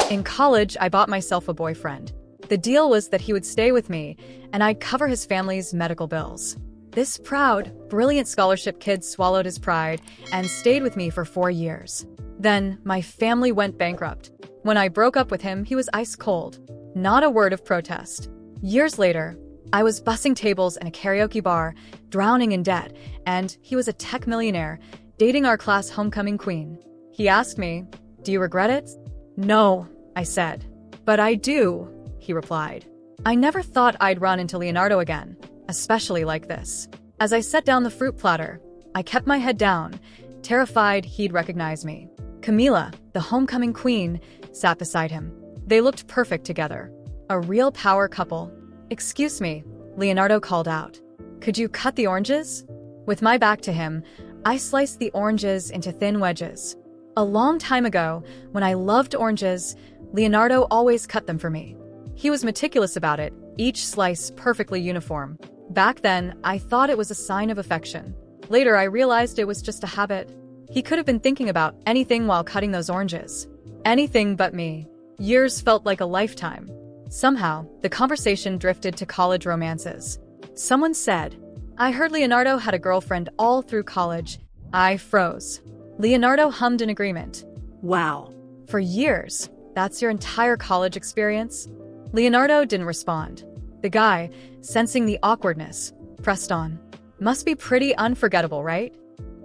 In college, I bought myself a boyfriend. The deal was that he would stay with me, and I'd cover his family's medical bills. This proud, brilliant scholarship kid swallowed his pride and stayed with me for 4 years. Then, my family went bankrupt. When I broke up with him, he was ice cold. Not a word of protest. Years later, I was bussing tables in a karaoke bar, drowning in debt, and he was a tech millionaire, dating our class homecoming queen. He asked me, "Do you regret it?" "No," I said. "But I do," he replied. I never thought I'd run into Leonardo again, especially like this. As I set down the fruit platter, I kept my head down, terrified he'd recognize me. Camila, the homecoming queen, sat beside him. They looked perfect together. A real power couple. "Excuse me," Leonardo called out. "Could you cut the oranges?" With my back to him, I sliced the oranges into thin wedges. A long time ago, when I loved oranges, Leonardo always cut them for me. He was meticulous about it, each slice perfectly uniform. Back then, I thought it was a sign of affection. Later, I realized it was just a habit. He could have been thinking about anything while cutting those oranges. Anything but me. Years felt like a lifetime. Somehow, the conversation drifted to college romances. Someone said, "I heard Leonardo had a girlfriend all through college." I froze. Leonardo hummed in agreement. "Wow. For years? That's your entire college experience?" Leonardo didn't respond. The guy, sensing the awkwardness, pressed on. "Must be pretty unforgettable, right?"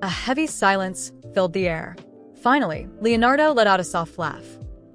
A heavy silence filled the air. Finally, Leonardo let out a soft laugh.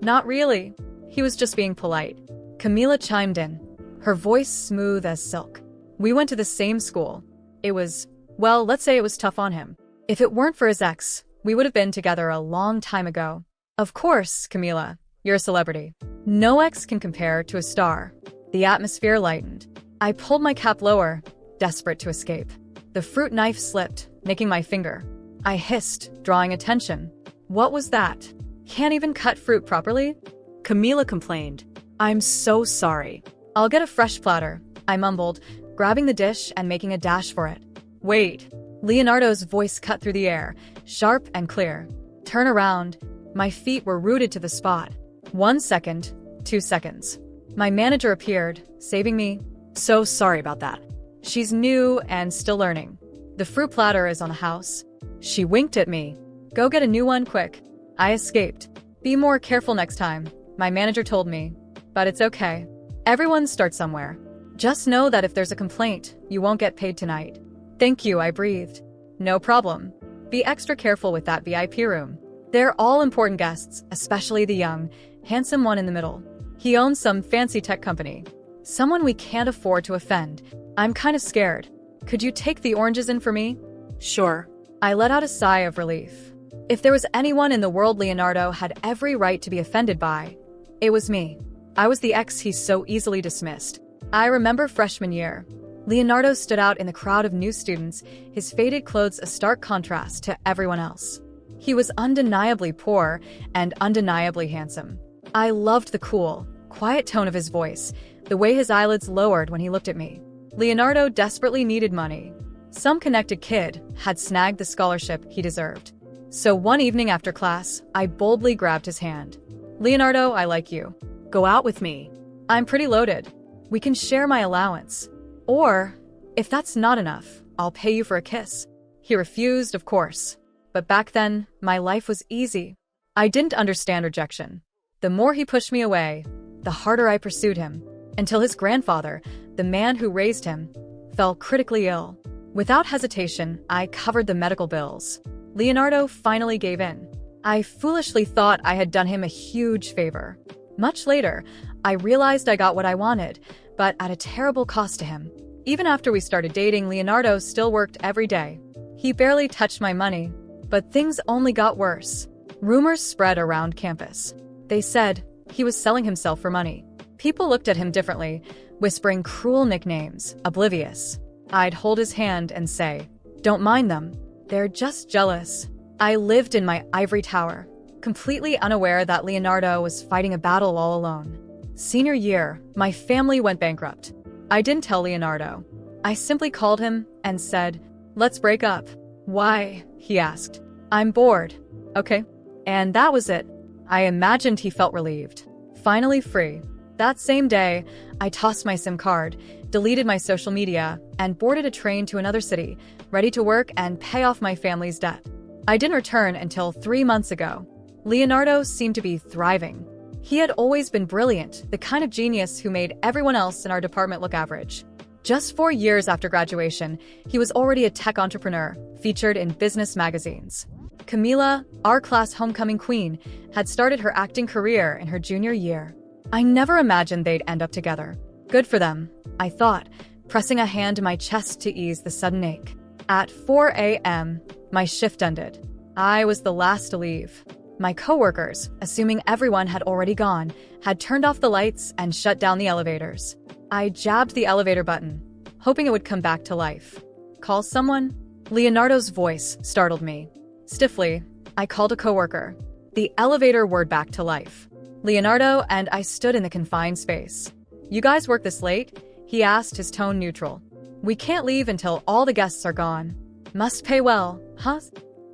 "Not really." He was just being polite. Camila chimed in, her voice smooth as silk. "We went to the same school. It was, well, let's say it was tough on him. If it weren't for his ex, we would have been together a long time ago." "Of course, Camila. You're a celebrity. No ex can compare to a star." The atmosphere lightened. I pulled my cap lower, desperate to escape. The fruit knife slipped, nicking my finger. I hissed, drawing attention. "What was that? Can't even cut fruit properly?" Camila complained. "I'm so sorry." "I'll get a fresh platter," I mumbled, grabbing the dish and making a dash for it. "Wait." Leonardo's voice cut through the air, sharp and clear. "Turn around." My feet were rooted to the spot. 1 second, 2 seconds. My manager appeared, saving me. "So sorry about that. She's new and still learning. The fruit platter is on the house." She winked at me. "Go get a new one quick." I escaped. "Be more careful next time," my manager told me. But it's okay. Everyone starts somewhere. Just know that if there's a complaint, you won't get paid tonight. "Thank you," I breathed. "No problem. Be extra careful with that VIP room. They're all important guests, especially the young, handsome one in the middle. He owns some fancy tech company. Someone we can't afford to offend. I'm kind of scared. Could you take the oranges in for me?" "Sure." I let out a sigh of relief. If there was anyone in the world Leonardo had every right to be offended by, it was me. I was the ex he so easily dismissed. I remember freshman year. Leonardo stood out in the crowd of new students, his faded clothes a stark contrast to everyone else. He was undeniably poor and undeniably handsome. I loved the cool, quiet tone of his voice, the way his eyelids lowered when he looked at me. Leonardo desperately needed money. Some connected kid had snagged the scholarship he deserved. So one evening after class, I boldly grabbed his hand. "Leonardo, I like you. Go out with me. I'm pretty loaded. We can share my allowance. Or, if that's not enough, I'll pay you for a kiss." He refused, of course. But back then, my life was easy. I didn't understand rejection. The more he pushed me away, the harder I pursued him, until his grandfather, the man who raised him, fell critically ill. Without hesitation, I covered the medical bills. Leonardo finally gave in. I foolishly thought I had done him a huge favor. Much later, I realized I got what I wanted, but at a terrible cost to him. Even after we started dating, Leonardo still worked every day. He barely touched my money, but things only got worse. Rumors spread around campus. They said he was selling himself for money. People looked at him differently, whispering cruel nicknames, oblivious. I'd hold his hand and say, "Don't mind them. They're just jealous." I lived in my ivory tower, completely unaware that Leonardo was fighting a battle all alone. Senior year, my family went bankrupt. I didn't tell Leonardo. I simply called him and said, "Let's break up." "Why?" he asked. "I'm bored." "Okay." And that was it. I imagined he felt relieved. Finally free. That same day, I tossed my SIM card, deleted my social media, and boarded a train to another city, ready to work and pay off my family's debt. I didn't return until 3 months ago. Leonardo seemed to be thriving. He had always been brilliant, the kind of genius who made everyone else in our department look average. Just 4 years after graduation, he was already a tech entrepreneur, featured in business magazines. Camila, our class homecoming queen, had started her acting career in her junior year. I never imagined they'd end up together. Good for them, I thought, pressing a hand to my chest to ease the sudden ache. At 4 a.m., my shift ended. I was the last to leave. My coworkers, assuming everyone had already gone, had turned off the lights and shut down the elevators. I jabbed the elevator button, hoping it would come back to life. Call someone? Leonardo's voice startled me. Stiffly, I called a coworker. The elevator whirred back to life. Leonardo and I stood in the confined space. "You guys work this late?" he asked, his tone neutral. "We can't leave until all the guests are gone." "Must pay well, huh?"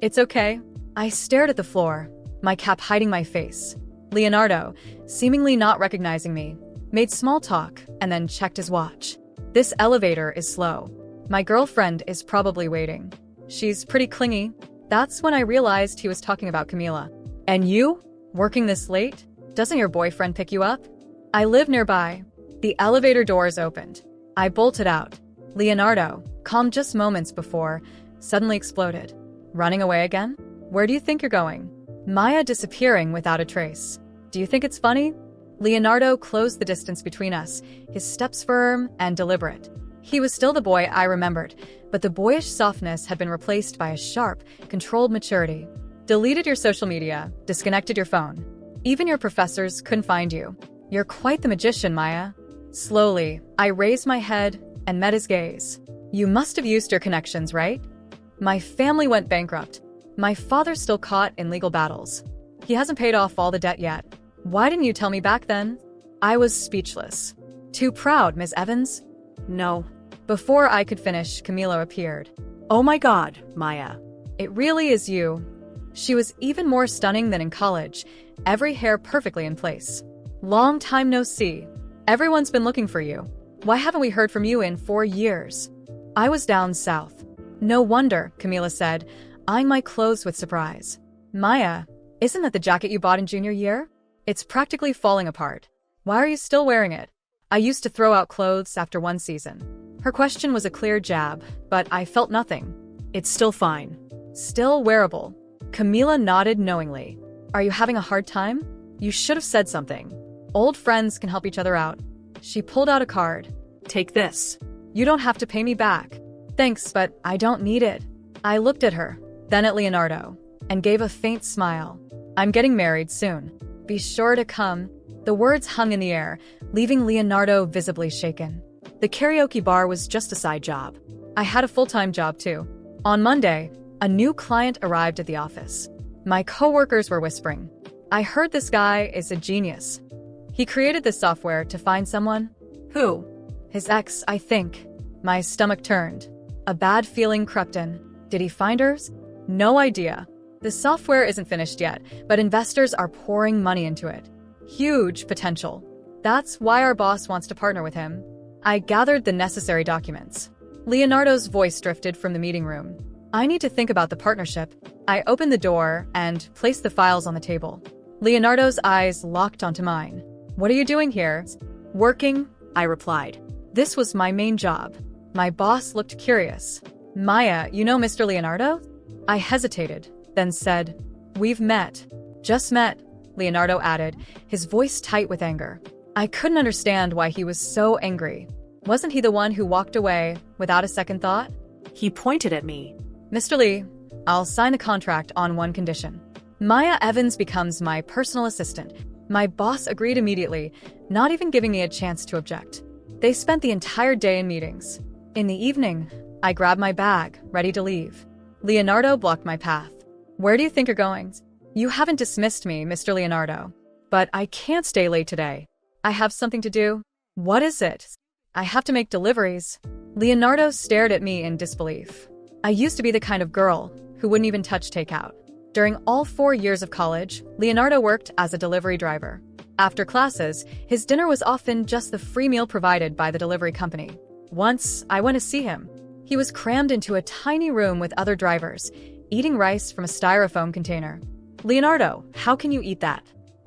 "It's okay." I stared at the floor, my cap hiding my face. Leonardo, seemingly not recognizing me, made small talk and then checked his watch. "This elevator is slow. My girlfriend is probably waiting. She's pretty clingy." That's when I realized he was talking about Camila. "And you? Working this late? Doesn't your boyfriend pick you up?" "I live nearby." The elevator doors opened. I bolted out. Leonardo, calm just moments before, suddenly exploded. "Running away again? Where do you think you're going?" Maya disappearing without a trace. "Do you think it's funny?" Leonardo closed the distance between us, his steps firm and deliberate. He was still the boy I remembered, but the boyish softness had been replaced by a sharp, controlled maturity. "Deleted your social media, disconnected your phone. Even your professors couldn't find you. You're quite the magician, Maya." Slowly, I raised my head and met his gaze. "You must have used your connections, right?" "My family went bankrupt. My father's still caught in legal battles. He hasn't paid off all the debt yet. Why didn't you tell me back then?" I was speechless. "Too proud, Miss Evans?" "No." Before I could finish, Camila appeared. "Oh my God, Maya. It really is you." She was even more stunning than in college, every hair perfectly in place. "Long time no see. Everyone's been looking for you. Why haven't we heard from you in 4 years?" I was down south. "No wonder," Camila said, eyeing my clothes with surprise. "Maya, isn't that the jacket you bought in junior year? It's practically falling apart. Why are you still wearing it?" I used to throw out clothes after one season. Her question was a clear jab, but I felt nothing. "It's still fine. Still wearable." Camila nodded knowingly. "Are you having a hard time? You should have said something. Old friends can help each other out." She pulled out a card. "Take this. You don't have to pay me back." "Thanks, but I don't need it." I looked at her, then at Leonardo, and gave a faint smile. "I'm getting married soon. Be sure to come." The words hung in the air, leaving Leonardo visibly shaken. The karaoke bar was just a side job. I had a full-time job too. On Monday, a new client arrived at the office. My coworkers were whispering, "I heard this guy is a genius. He created this software to find someone." "Who?" "His ex, I think." My stomach turned. A bad feeling crept in. Did he find hers? No idea. The software isn't finished yet, but investors are pouring money into it. Huge potential. That's why our boss wants to partner with him. I gathered the necessary documents. Leonardo's voice drifted from the meeting room. "I need to think about the partnership." I opened the door and placed the files on the table. Leonardo's eyes locked onto mine. "What are you doing here?" "Working," I replied. This was my main job. My boss looked curious. "Maya, you know Mr. Leonardo?" I hesitated, then said, "We've met." "Just met," Leonardo added, his voice tight with anger. I couldn't understand why he was so angry. Wasn't he the one who walked away without a second thought? He pointed at me. "Mr. Lee, I'll sign a contract on one condition. Maya Evans becomes my personal assistant." My boss agreed immediately, not even giving me a chance to object. They spent the entire day in meetings. In the evening, I grabbed my bag, ready to leave. Leonardo blocked my path. "Where do you think you're going?" "You haven't dismissed me, Mr. Leonardo. But I can't stay late today. I have something to do." "What is it?" "I have to make deliveries." Leonardo stared at me in disbelief. I used to be the kind of girl who wouldn't even touch takeout. During all 4 years of college, Leonardo worked as a delivery driver. After classes, his dinner was often just the free meal provided by the delivery company. Once, I went to see him. He was crammed into a tiny room with other drivers, eating rice from a styrofoam container. "Leonardo, how can you eat that?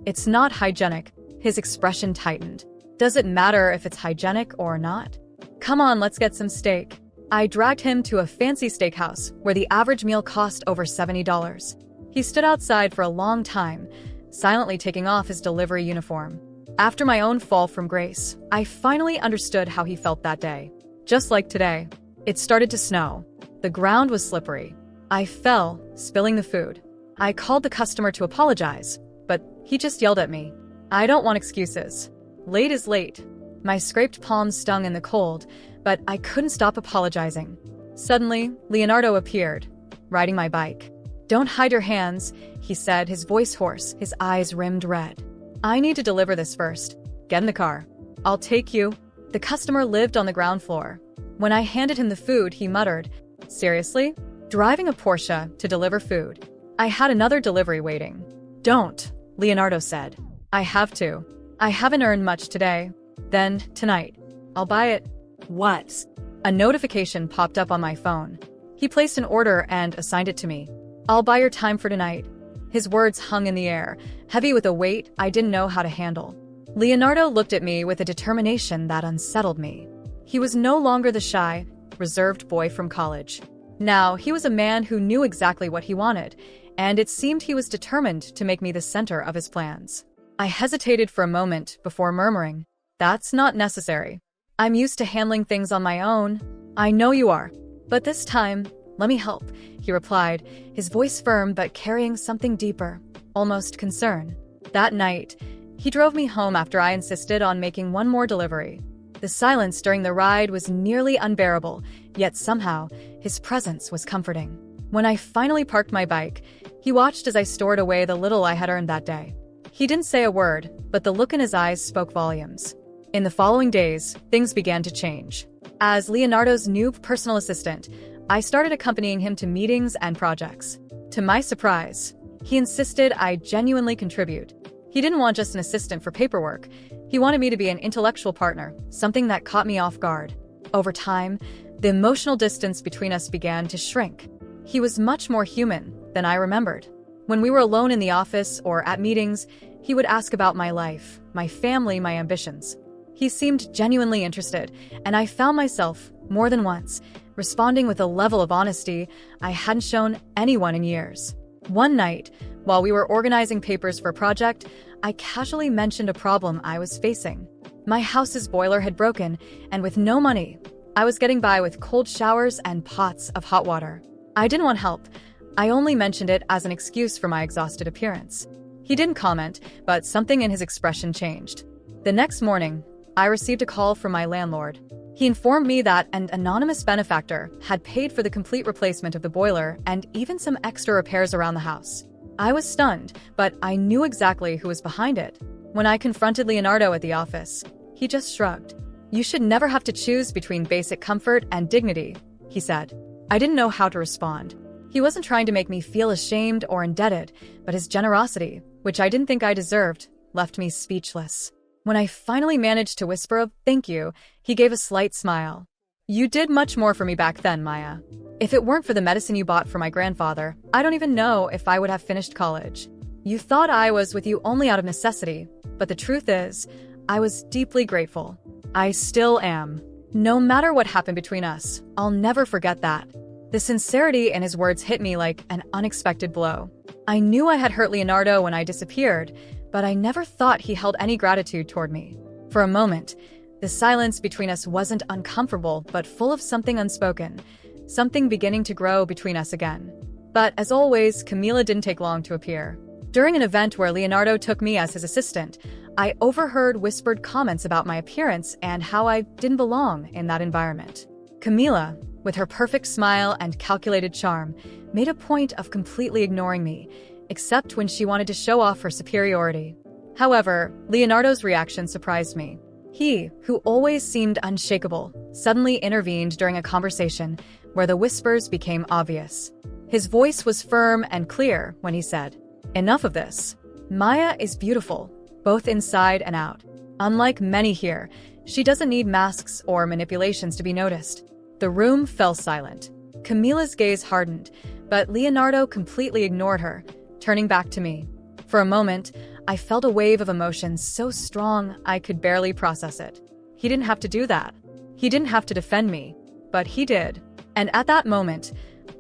It's not hygienic." His expression tightened. "Does it matter if it's hygienic or not? Come on, let's get some steak." I dragged him to a fancy steakhouse where the average meal cost over $70. He stood outside for a long time, silently taking off his delivery uniform. After my own fall from grace, I finally understood how he felt that day. Just like today, it started to snow. The ground was slippery. I fell, spilling the food. I called the customer to apologize, but he just yelled at me. "I don't want excuses. Late is late." My scraped palms stung in the cold, but I couldn't stop apologizing. Suddenly, Leonardo appeared, riding my bike. "Don't hide your hands," he said, his voice hoarse, his eyes rimmed red. "I need to deliver this first. Get in the car. I'll take you." The customer lived on the ground floor. When I handed him the food, he muttered, "Seriously? Driving a Porsche to deliver food?" I had another delivery waiting. "Don't," Leonardo said. "I have to. I haven't earned much today. Then, tonight, I'll buy it." "What?" A notification popped up on my phone. He placed an order and assigned it to me. "I'll buy your time for tonight." His words hung in the air, heavy with a weight I didn't know how to handle. Leonardo looked at me with a determination that unsettled me. He was no longer the shy, reserved boy from college. Now, he was a man who knew exactly what he wanted, and it seemed he was determined to make me the center of his plans. I hesitated for a moment before murmuring, "That's not necessary. I'm used to handling things on my own." "I know you are. But this time, let me help," he replied, his voice firm but carrying something deeper, almost concern. That night, he drove me home after I insisted on making one more delivery. The silence during the ride was nearly unbearable, yet somehow, his presence was comforting. When I finally parked my bike, he watched as I stored away the little I had earned that day. He didn't say a word, but the look in his eyes spoke volumes. In the following days, things began to change. As Leonardo's new personal assistant, I started accompanying him to meetings and projects. To my surprise, he insisted I genuinely contribute. He didn't want just an assistant for paperwork. He wanted me to be an intellectual partner, something that caught me off guard. Over time, the emotional distance between us began to shrink. He was much more human than I remembered. When we were alone in the office or at meetings, he would ask about my life, my family, my ambitions. He seemed genuinely interested, and I found myself, more than once, responding with a level of honesty I hadn't shown anyone in years. One night, while we were organizing papers for a project, I casually mentioned a problem I was facing. My house's boiler had broken, and with no money, I was getting by with cold showers and pots of hot water. I didn't want help. I only mentioned it as an excuse for my exhausted appearance. He didn't comment, but something in his expression changed. The next morning, I received a call from my landlord. He informed me that an anonymous benefactor had paid for the complete replacement of the boiler and even some extra repairs around the house. I was stunned, but I knew exactly who was behind it. When I confronted Leonardo at the office, he just shrugged. "You should never have to choose between basic comfort and dignity," he said. I didn't know how to respond. He wasn't trying to make me feel ashamed or indebted, but his generosity, which I didn't think I deserved, left me speechless. When I finally managed to whisper a "thank you," he gave a slight smile. "You did much more for me back then, Maya. If it weren't for the medicine you bought for my grandfather, I don't even know if I would have finished college. You thought I was with you only out of necessity, but the truth is, I was deeply grateful. I still am. No matter what happened between us, I'll never forget that." The sincerity in his words hit me like an unexpected blow. I knew I had hurt Leonardo when I disappeared, but I never thought he held any gratitude toward me. For a moment, the silence between us wasn't uncomfortable, but full of something unspoken, something beginning to grow between us again. But as always, Camila didn't take long to appear. During an event where Leonardo took me as his assistant, I overheard whispered comments about my appearance and how I didn't belong in that environment. Camila, with her perfect smile and calculated charm, made a point of completely ignoring me, except when she wanted to show off her superiority. However, Leonardo's reaction surprised me. He, who always seemed unshakable, suddenly intervened during a conversation where the whispers became obvious. His voice was firm and clear when he said, "Enough of this. Maya is beautiful, both inside and out. Unlike many here, she doesn't need masks or manipulations to be noticed. The room fell silent. Camila's gaze hardened, but Leonardo completely ignored her, turning back to me. For a moment, I felt a wave of emotion so strong I could barely process it. He didn't have to do that. He didn't have to defend me, but he did. And at that moment,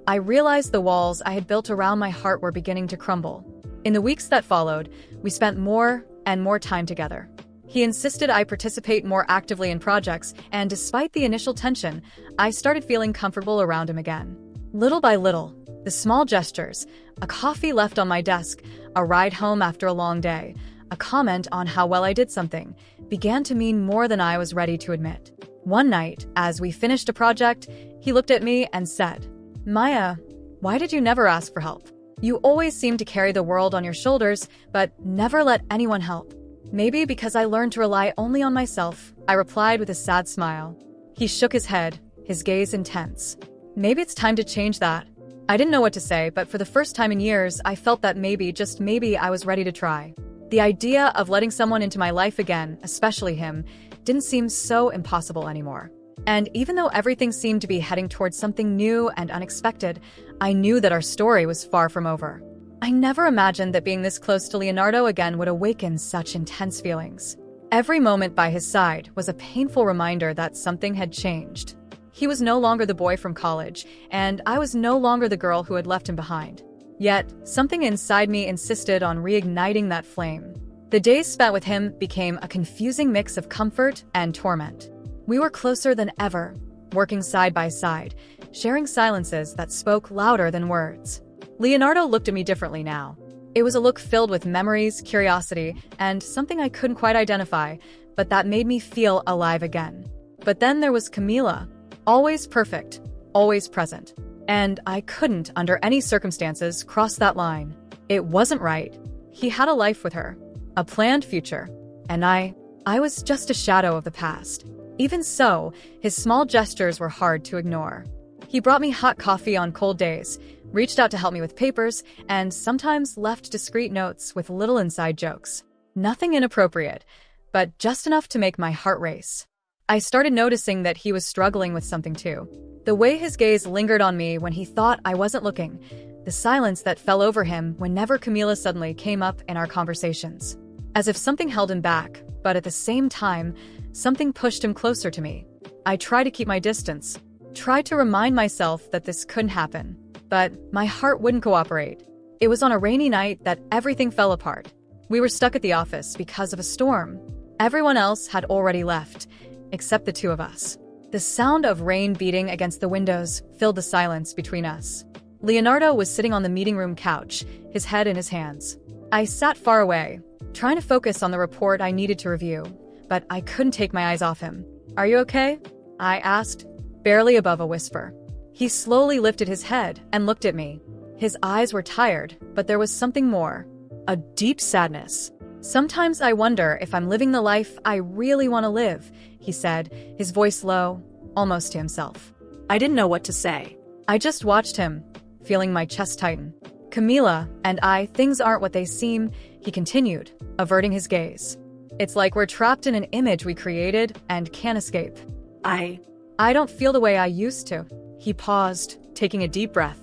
I realized the walls I had built around my heart were beginning to crumble. In the weeks that followed, we spent more and more time together. He insisted I participate more actively in projects, and despite the initial tension, I started feeling comfortable around him again. Little by little, the small gestures, a coffee left on my desk, a ride home after a long day, a comment on how well I did something, began to mean more than I was ready to admit. One night, as we finished a project, he looked at me and said, "Maya, why did you never ask for help? You always seem to carry the world on your shoulders, but never let anyone help." "Maybe because I learned to rely only on myself," I replied with a sad smile. He shook his head, his gaze intense. "Maybe it's time to change that." I didn't know what to say, but for the first time in years, I felt that maybe, just maybe, I was ready to try. The idea of letting someone into my life again, especially him, didn't seem so impossible anymore. And even though everything seemed to be heading towards something new and unexpected, I knew that our story was far from over. I never imagined that being this close to Leonardo again would awaken such intense feelings. Every moment by his side was a painful reminder that something had changed. He was no longer the boy from college, and I was no longer the girl who had left him behind. Yet, something inside me insisted on reigniting that flame. The days spent with him became a confusing mix of comfort and torment. We were closer than ever, working side by side, sharing silences that spoke louder than words. Leonardo looked at me differently now. It was a look filled with memories, curiosity, and something I couldn't quite identify, but that made me feel alive again. But then there was Camila, always perfect, always present. And I couldn't, under any circumstances, cross that line. It wasn't right. He had a life with her, a planned future, and I was just a shadow of the past. Even so, his small gestures were hard to ignore. He brought me hot coffee on cold days, reached out to help me with papers, and sometimes left discreet notes with little inside jokes. Nothing inappropriate, but just enough to make my heart race. I started noticing that he was struggling with something too. The way his gaze lingered on me when he thought I wasn't looking, the silence that fell over him whenever Camila suddenly came up in our conversations. As if something held him back, but at the same time, something pushed him closer to me. I tried to keep my distance, tried to remind myself that this couldn't happen, but my heart wouldn't cooperate. It was on a rainy night that everything fell apart. We were stuck at the office because of a storm. Everyone else had already left, except the two of us. The sound of rain beating against the windows filled the silence between us. Leonardo was sitting on the meeting room couch, his head in his hands. I sat far away, trying to focus on the report I needed to review, but I couldn't take my eyes off him. "Are you okay?" I asked, barely above a whisper. He slowly lifted his head and looked at me. His eyes were tired, but there was something more. A deep sadness. "Sometimes I wonder if I'm living the life I really want to live," he said, his voice low, almost to himself. I didn't know what to say. I just watched him, feeling my chest tighten. "Camila and I, things aren't what they seem," he continued, averting his gaze. "It's like we're trapped in an image we created and can't escape. I don't feel the way I used to." He paused, taking a deep breath.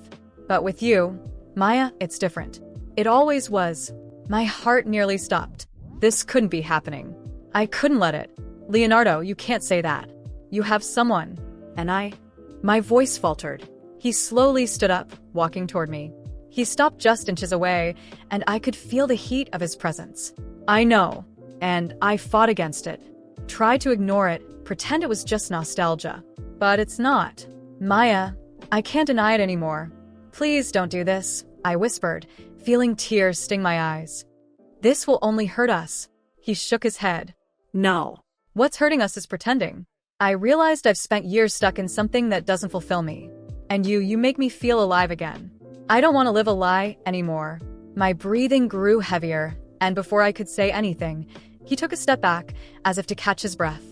"But with you, Maya, it's different. It always was." My heart nearly stopped. This couldn't be happening. I couldn't let it. "Leonardo, you can't say that. You have someone." And my voice faltered. He slowly stood up, walking toward me. He stopped just inches away, and I could feel the heat of his presence. I know, and I fought against it. Tried to ignore it, pretend it was just nostalgia. But it's not. "Maya, I can't deny it anymore. Please don't do this," I whispered, feeling tears sting my eyes. "This will only hurt us." He shook his head. "No. What's hurting us is pretending. I realized I've spent years stuck in something that doesn't fulfill me. And you make me feel alive again. I don't want to live a lie anymore." My breathing grew heavier, and before I could say anything, he took a step back, as if to catch his breath.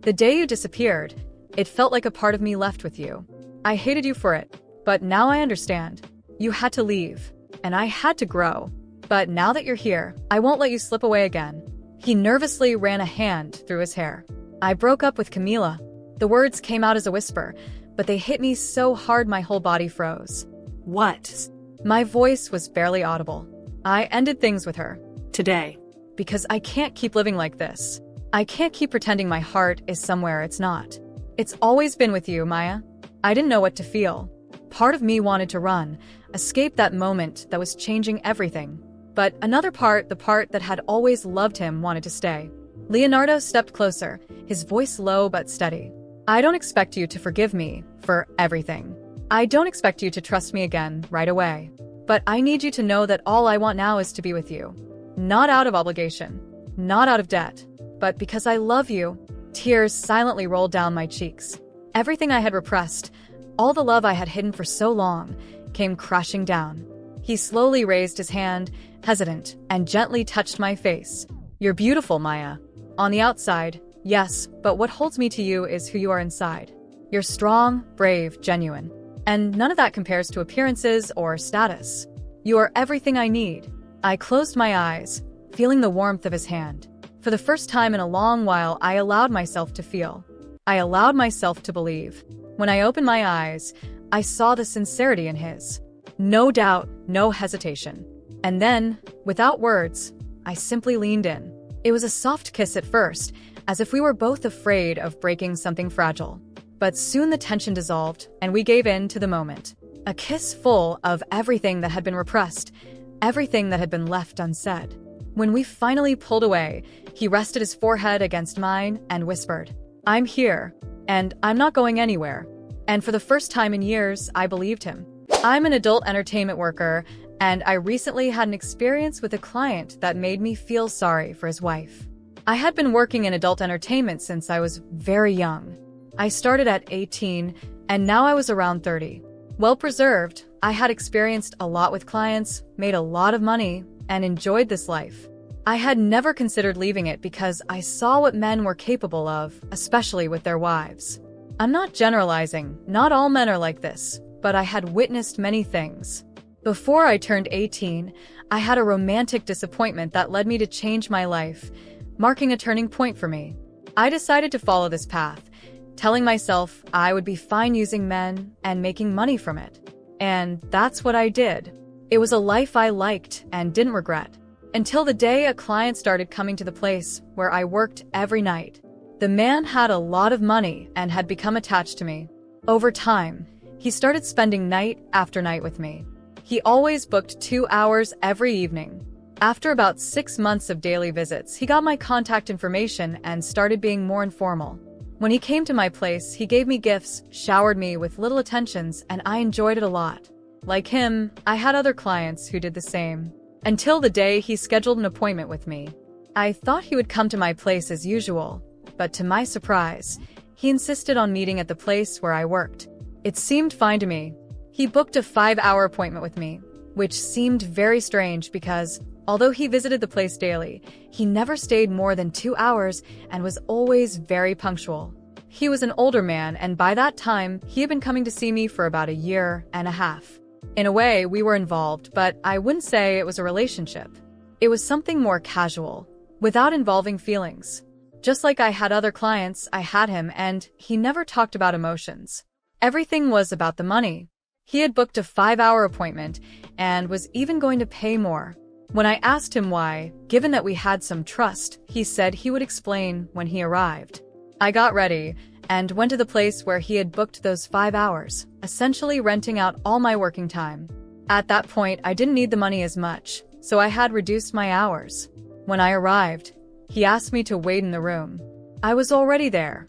"The day you disappeared, it felt like a part of me left with you. I hated you for it, but now I understand. You had to leave, and I had to grow. But now that you're here, I won't let you slip away again." He nervously ran a hand through his hair. I broke up with Camila. The words came out as a whisper, but they hit me so hard my whole body froze. What? My voice was barely audible. I ended things with her. Today. Because I can't keep living like this. I can't keep pretending my heart is somewhere it's not. It's always been with you, Maya. I didn't know what to feel. Part of me wanted to run, escape that moment that was changing everything. But another part, the part that had always loved him, wanted to stay. Leonardo stepped closer, his voice low but steady. I don't expect you to forgive me for everything. I don't expect you to trust me again right away. But I need you to know that all I want now is to be with you. Not out of obligation, not out of debt, but because I love you. Tears silently rolled down my cheeks. Everything I had repressed, all the love I had hidden for so long, came crashing down. He slowly raised his hand, hesitant, and gently touched my face. You're beautiful, Maya. On the outside, yes, but what holds me to you is who you are inside. You're strong, brave, genuine. And none of that compares to appearances or status. You are everything I need. I closed my eyes, feeling the warmth of his hand. For the first time in a long while, I allowed myself to feel. I allowed myself to believe. When I opened my eyes, I saw the sincerity in his. No doubt, no hesitation. And then, without words, I simply leaned in. It was a soft kiss at first, as if we were both afraid of breaking something fragile. But soon the tension dissolved, and we gave in to the moment. A kiss full of everything that had been repressed, everything that had been left unsaid. When we finally pulled away, he rested his forehead against mine and whispered, I'm here, and I'm not going anywhere. And for the first time in years, I believed him. I'm an adult entertainment worker, and I recently had an experience with a client that made me feel sorry for his wife. I had been working in adult entertainment since I was very young. I started at 18, and now I was around 30. Well preserved, I had experienced a lot with clients, made a lot of money, and enjoyed this life. I had never considered leaving it because I saw what men were capable of, especially with their wives. I'm not generalizing, not all men are like this, but I had witnessed many things. Before I turned 18, I had a romantic disappointment that led me to change my life, marking a turning point for me. I decided to follow this path, telling myself I would be fine using men and making money from it. And that's what I did. It was a life I liked and didn't regret. Until the day a client started coming to the place where I worked every night. The man had a lot of money and had become attached to me. Over time, he started spending night after night with me. He always booked 2 hours every evening. After about 6 months of daily visits, he got my contact information and started being more informal. When he came to my place, he gave me gifts, showered me with little attentions, and I enjoyed it a lot. Like him, I had other clients who did the same. Until the day he scheduled an appointment with me. I thought he would come to my place as usual, but to my surprise, he insisted on meeting at the place where I worked. It seemed fine to me. He booked a 5-hour appointment with me, which seemed very strange because, although he visited the place daily, he never stayed more than 2 hours and was always very punctual. He was an older man, and by that time, he had been coming to see me for about 1.5 years. In a way, we were involved, but I wouldn't say it was a relationship. It was something more casual, without involving feelings. Just like I had other clients, I had him, and he never talked about emotions. Everything was about the money. He had booked a 5-hour appointment and was even going to pay more. When I asked him why, given that we had some trust, he said he would explain when he arrived. I got ready and went to the place where he had booked those 5 hours, essentially renting out all my working time. At that point, I didn't need the money as much, so I had reduced my hours. When I arrived, he asked me to wait in the room. I was already there,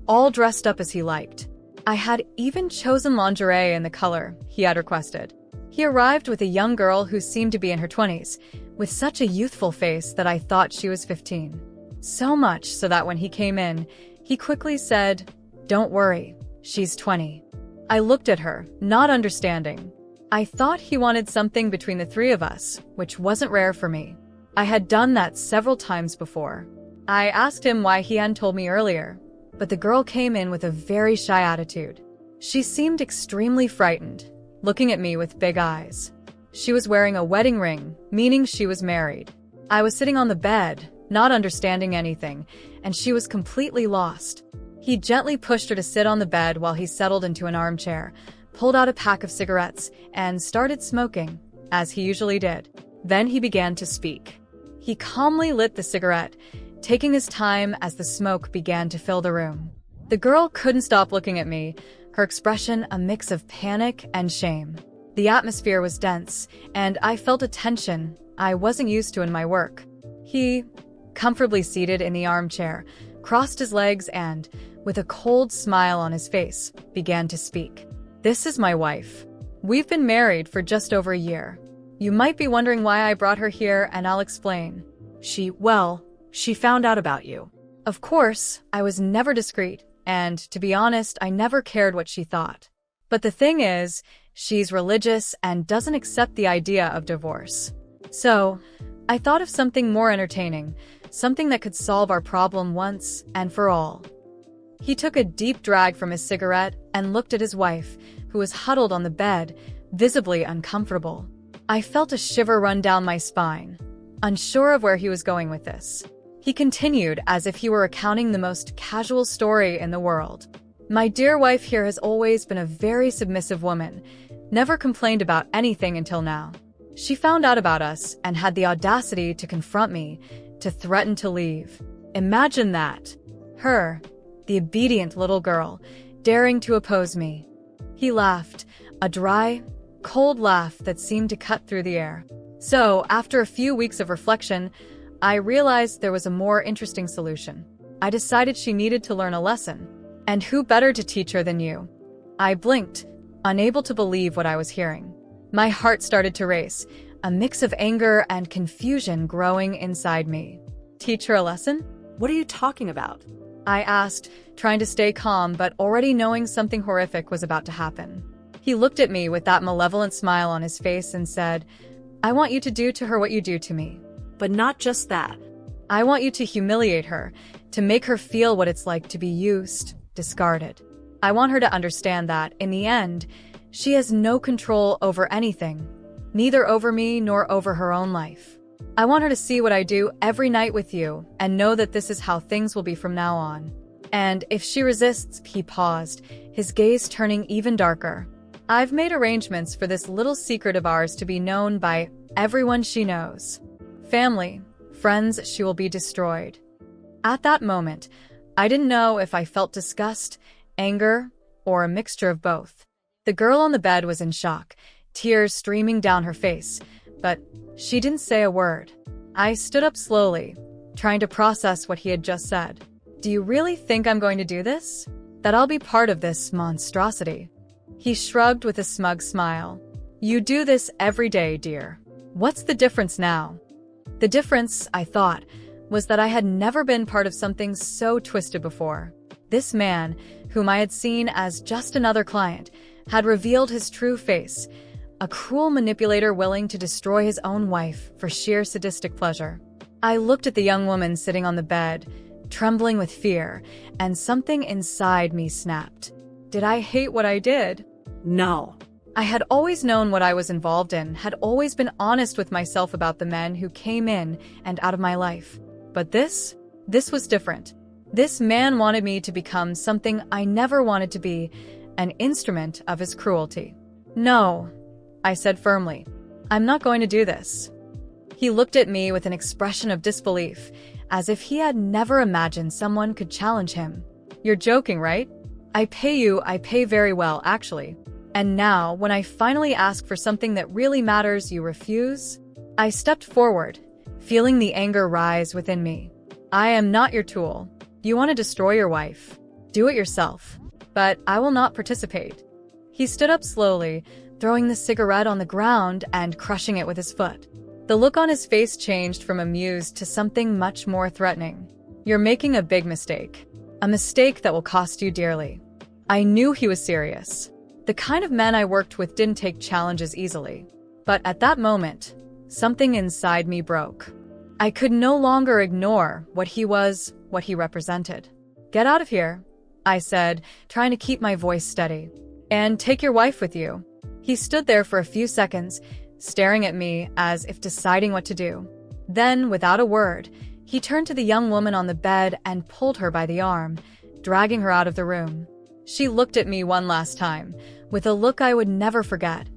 all dressed up as he liked. I had even chosen lingerie in the color he had requested. He arrived with a young girl who seemed to be in her 20s, with such a youthful face that I thought she was 15. So much so that when he came in, he quickly said, "Don't worry, she's 20. I looked at her, not understanding. I thought he wanted something between the three of us, which wasn't rare for me. I had done that several times before. I asked him why he hadn't told me earlier, but the girl came in with a very shy attitude. She seemed extremely frightened, looking at me with big eyes. She was wearing a wedding ring, meaning she was married. I was sitting on the bed, not understanding anything, and she was completely lost. He gently pushed her to sit on the bed while he settled into an armchair, pulled out a pack of cigarettes, and started smoking, as he usually did. Then he began to speak. He calmly lit the cigarette, taking his time as the smoke began to fill the room. The girl couldn't stop looking at me, her expression a mix of panic and shame. The atmosphere was dense, and I felt a tension I wasn't used to in my work. He, comfortably seated in the armchair, crossed his legs and, with a cold smile on his face, began to speak. "This is my wife. We've been married for just over a year. You might be wondering why I brought her here, and I'll explain. She found out about you." Of course, I was never discreet, and to be honest, I never cared what she thought. But the thing is, she's religious and doesn't accept the idea of divorce. So, I thought of something more entertaining, something that could solve our problem once and for all. He took a deep drag from his cigarette and looked at his wife, who was huddled on the bed, visibly uncomfortable. I felt a shiver run down my spine, unsure of where he was going with this. He continued as if he were recounting the most casual story in the world. "My dear wife here has always been a very submissive woman, never complained about anything until now. She found out about us and had the audacity to confront me, to threaten to leave. Imagine that. Her, the obedient little girl, daring to oppose me." He laughed, a dry, cold laugh that seemed to cut through the air. So, after a few weeks of reflection, I realized there was a more interesting solution. I decided she needed to learn a lesson. And who better to teach her than you? I blinked, unable to believe what I was hearing. My heart started to race, a mix of anger and confusion growing inside me. "Teach her a lesson? What are you talking about?" I asked, trying to stay calm but already knowing something horrific was about to happen. He looked at me with that malevolent smile on his face and said, "I want you to do to her what you do to me. But not just that. I want you to humiliate her, to make her feel what it's like to be used, discarded. I want her to understand that, in the end, she has no control over anything, neither over me nor over her own life. I want her to see what I do every night with you and know that this is how things will be from now on. And if she resists," he paused, his gaze turning even darker. "I've made arrangements for this little secret of ours to be known by everyone she knows. Family, friends, she will be destroyed." At that moment, I didn't know if I felt disgust, anger, or a mixture of both. The girl on the bed was in shock, tears streaming down her face, but she didn't say a word. I stood up slowly, trying to process what he had just said. "Do you really think I'm going to do this? That I'll be part of this monstrosity?" He shrugged with a smug smile. "You do this every day, dear. What's the difference now?" The difference, I thought, was that I had never been part of something so twisted before. This man, whom I had seen as just another client, had revealed his true face, a cruel manipulator willing to destroy his own wife for sheer sadistic pleasure. I looked at the young woman sitting on the bed, trembling with fear, and something inside me snapped. Did I hate what I did? No. I had always known what I was involved in, had always been honest with myself about the men who came in and out of my life. But this was different. This man wanted me to become something I never wanted to be, an instrument of his cruelty. "No," I said firmly. "I'm not going to do this." He looked at me with an expression of disbelief, as if he had never imagined someone could challenge him. "You're joking, right? I pay very well, actually. And now, when I finally ask for something that really matters, you refuse?" I stepped forward, feeling the anger rise within me. "I am not your tool. You want to destroy your wife? Do it yourself. But I will not participate." He stood up slowly, throwing the cigarette on the ground and crushing it with his foot. The look on his face changed from amused to something much more threatening. "You're making a big mistake. A mistake that will cost you dearly." I knew he was serious. The kind of men I worked with didn't take challenges easily. But at that moment, something inside me broke. I could no longer ignore what he was, what he represented. "Get out of here," I said, trying to keep my voice steady. "And take your wife with you." He stood there for a few seconds, staring at me as if deciding what to do. Then, without a word, He turned to the young woman on the bed and pulled her by the arm, dragging her out of the room. She looked at me one last time, with a look I would never forget,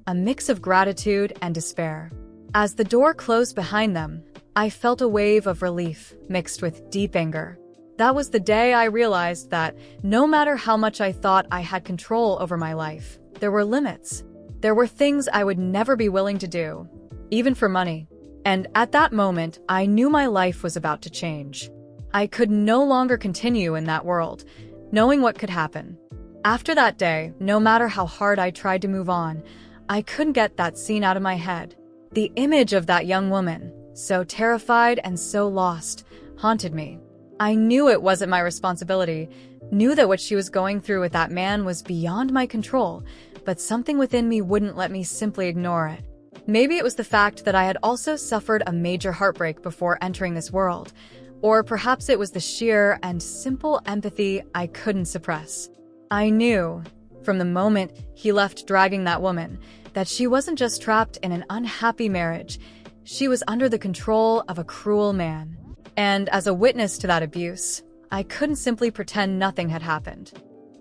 a mix of gratitude and despair. As the door closed behind them, I felt a wave of relief mixed with deep anger. That was the day I realized that no matter how much I thought I had control over my life, there were limits. There were things I would never be willing to do, even for money. And at that moment, I knew my life was about to change. I could no longer continue in that world, knowing what could happen. After that day, no matter how hard I tried to move on, I couldn't get that scene out of my head. The image of that young woman, so terrified and so lost, haunted me. I knew it wasn't my responsibility, knew that what she was going through with that man was beyond my control, but something within me wouldn't let me simply ignore it. Maybe it was the fact that I had also suffered a major heartbreak before entering this world, or perhaps it was the sheer and simple empathy I couldn't suppress. I knew, from the moment he left dragging that woman, that she wasn't just trapped in an unhappy marriage, she was under the control of a cruel man. And as a witness to that abuse, I couldn't simply pretend nothing had happened.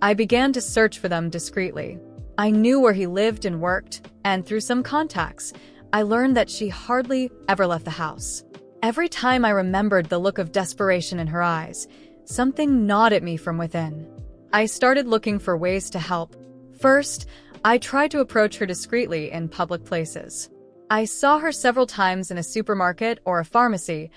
I began to search for them discreetly. I knew where he lived and worked, and through some contacts, I learned that she hardly ever left the house. Every time I remembered the look of desperation in her eyes, something gnawed at me from within. I started looking for ways to help. First, I tried to approach her discreetly in public places. I saw her several times in a supermarket or a pharmacy,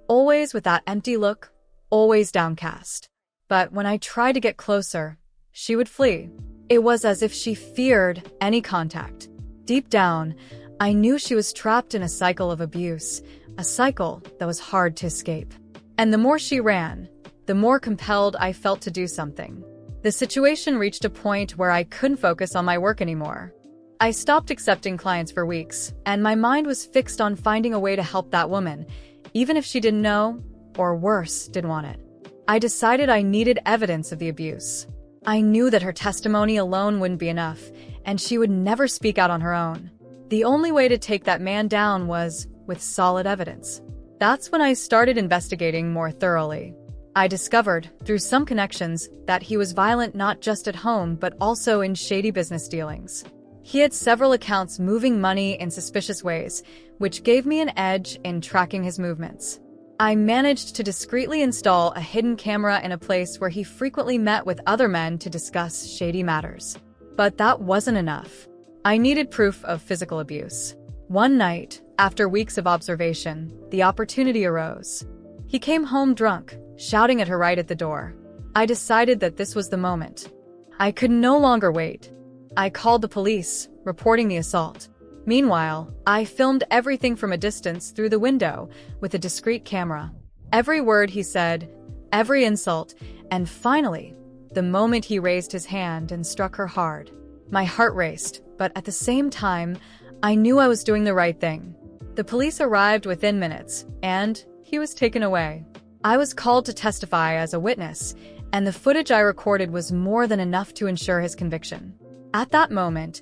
always with that empty look, always downcast. But when I tried to get closer, she would flee. It was as if she feared any contact. Deep down, I knew she was trapped in a cycle of abuse, a cycle that was hard to escape. And the more she ran, the more compelled I felt to do something. The situation reached a point where I couldn't focus on my work anymore. I stopped accepting clients for weeks, and my mind was fixed on finding a way to help that woman, even if she didn't know, or worse, didn't want it. I decided I needed evidence of the abuse. I knew that her testimony alone wouldn't be enough, and she would never speak out on her own. The only way to take that man down was with solid evidence. That's when I started investigating more thoroughly. I discovered, through some connections, that he was violent not just at home but also in shady business dealings. He had several accounts moving money in suspicious ways, which gave me an edge in tracking his movements. I managed to discreetly install a hidden camera in a place where he frequently met with other men to discuss shady matters. But that wasn't enough. I needed proof of physical abuse. One night, after weeks of observation, the opportunity arose. He came home drunk, shouting at her right at the door. I decided that this was the moment. I could no longer wait. I called the police, reporting the assault. Meanwhile, I filmed everything from a distance through the window with a discreet camera. Every word he said, every insult, and finally, the moment he raised his hand and struck her hard. My heart raced, but at the same time, I knew I was doing the right thing. The police arrived within minutes, and he was taken away. I was called to testify as a witness, and the footage I recorded was more than enough to ensure his conviction. At that moment,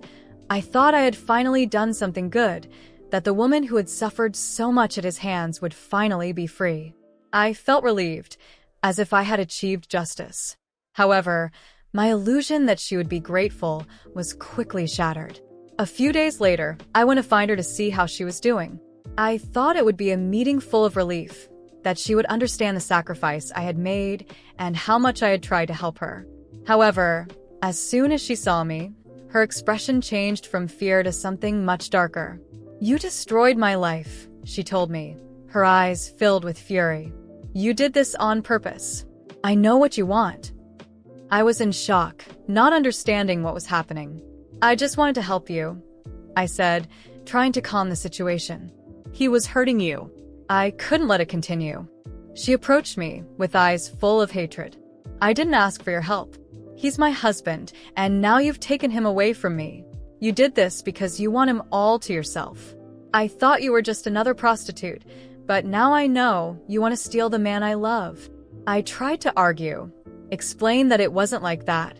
I thought I had finally done something good, that the woman who had suffered so much at his hands would finally be free. I felt relieved, as if I had achieved justice. However, my illusion that she would be grateful was quickly shattered. A few days later, I went to find her to see how she was doing. I thought it would be a meeting full of relief, that she would understand the sacrifice I had made and how much I had tried to help her. However, as soon as she saw me, her expression changed from fear to something much darker. "You destroyed my life," she told me, her eyes filled with fury. "You did this on purpose. I know what you want." I was in shock, not understanding what was happening. "I just wanted to help you," I said, trying to calm the situation. He was hurting you. I couldn't let it continue. She approached me with eyes full of hatred. "I didn't ask for your help. He's my husband, and now you've taken him away from me. You did this because you want him all to yourself. I thought you were just another prostitute, but now I know you want to steal the man I love." I tried to argue, explain that it wasn't like that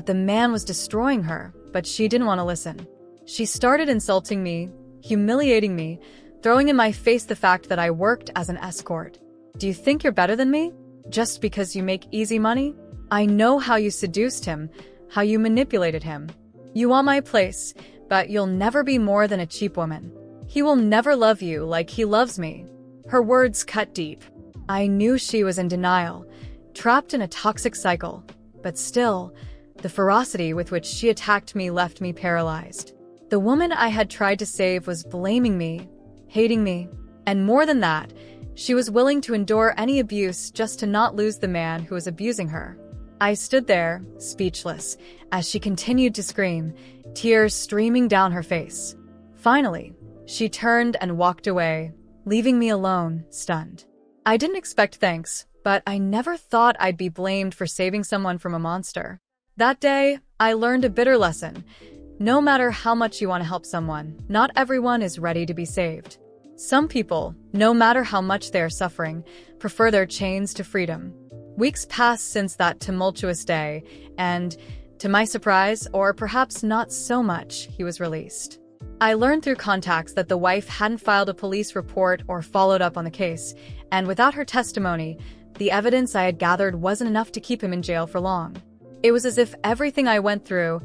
the man was destroying her, but she didn't want to listen. She started insulting me, humiliating me, throwing in my face the fact that I worked as an escort. Do you think you're better than me? Just because you make easy money? I know how you seduced him, how you manipulated him. You want my place, but you'll never be more than a cheap woman. He will never love you like he loves me." Her words cut deep. I knew she was in denial, trapped in a toxic cycle, but still, the ferocity with which she attacked me left me paralyzed. The woman I had tried to save was blaming me, hating me, and more than that, she was willing to endure any abuse just to not lose the man who was abusing her. I stood there, speechless, as she continued to scream, tears streaming down her face. Finally, she turned and walked away, leaving me alone, stunned. I didn't expect thanks, but I never thought I'd be blamed for saving someone from a monster. That day, I learned a bitter lesson. No matter how much you want to help someone, not everyone is ready to be saved. Some people, no matter how much they are suffering, prefer their chains to freedom. Weeks passed since that tumultuous day, and, to my surprise, or perhaps not so much, he was released. I learned through contacts that the wife hadn't filed a police report or followed up on the case, and without her testimony, the evidence I had gathered wasn't enough to keep him in jail for long. It was as if everything I went through,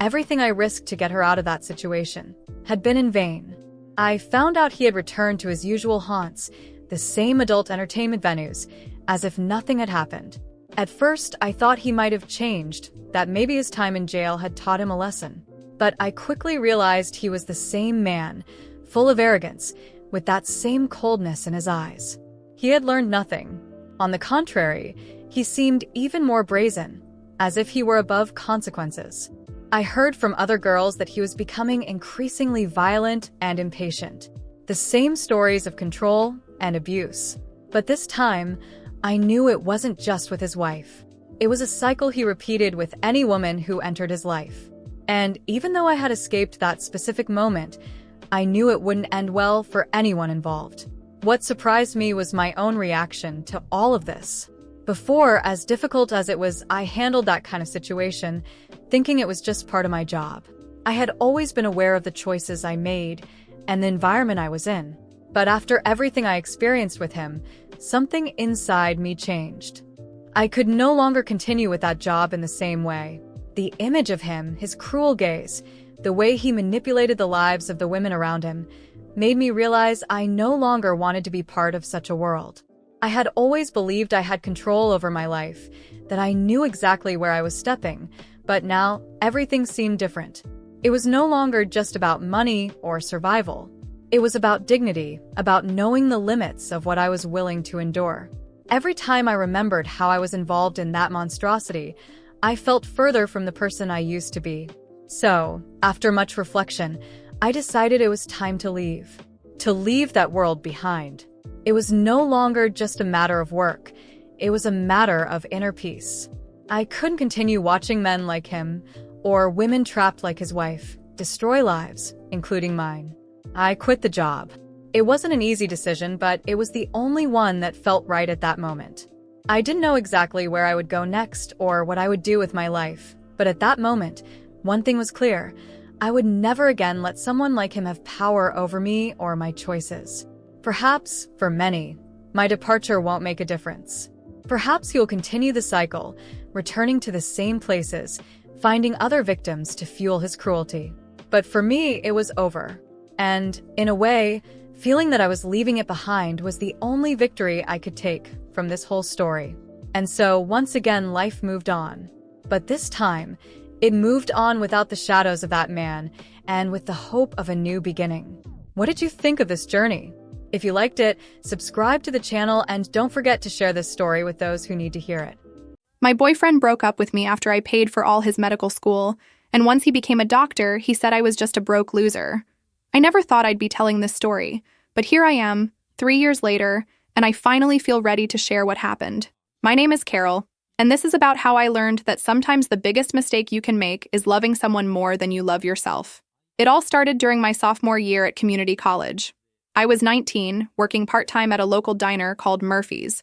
everything I risked to get her out of that situation, had been in vain. I found out he had returned to his usual haunts, the same adult entertainment venues, as if nothing had happened. At first, I thought he might have changed, that maybe his time in jail had taught him a lesson. But I quickly realized he was the same man, full of arrogance, with that same coldness in his eyes. He had learned nothing. On the contrary, he seemed even more brazen, as if he were above consequences. I heard from other girls that he was becoming increasingly violent and impatient. The same stories of control and abuse. But this time, I knew it wasn't just with his wife. It was a cycle he repeated with any woman who entered his life. And even though I had escaped that specific moment, I knew it wouldn't end well for anyone involved. What surprised me was my own reaction to all of this. Before, as difficult as it was, I handled that kind of situation, thinking it was just part of my job. I had always been aware of the choices I made and the environment I was in. But after everything I experienced with him, something inside me changed. I could no longer continue with that job in the same way. The image of him, his cruel gaze, the way he manipulated the lives of the women around him, made me realize I no longer wanted to be part of such a world. I had always believed I had control over my life, that I knew exactly where I was stepping, but now everything seemed different. It was no longer just about money or survival. It was about dignity, about knowing the limits of what I was willing to endure. Every time I remembered how I was involved in that monstrosity, I felt further from the person I used to be. So, after much reflection, I decided it was time to leave. To leave that world behind. It was no longer just a matter of work. It was a matter of inner peace. I couldn't continue watching men like him, or women trapped like his wife, destroy lives, including mine. I quit the job. It wasn't an easy decision, but it was the only one that felt right at that moment. I didn't know exactly where I would go next or what I would do with my life, but at that moment, one thing was clear. I would never again let someone like him have power over me or my choices. Perhaps, for many, my departure won't make a difference. Perhaps he will continue the cycle, returning to the same places, finding other victims to fuel his cruelty. But for me, it was over. And, in a way, feeling that I was leaving it behind was the only victory I could take from this whole story. And so, once again, life moved on. But this time, it moved on without the shadows of that man, and with the hope of a new beginning. What did you think of this journey? If you liked it, subscribe to the channel and don't forget to share this story with those who need to hear it. My boyfriend broke up with me after I paid for all his medical school, and once he became a doctor, he said I was just a broke loser. I never thought I'd be telling this story, but here I am, 3 years later, and I finally feel ready to share what happened. My name is Carol, and this is about how I learned that sometimes the biggest mistake you can make is loving someone more than you love yourself. It all started during my sophomore year at community college. I was 19, working part-time at a local diner called Murphy's,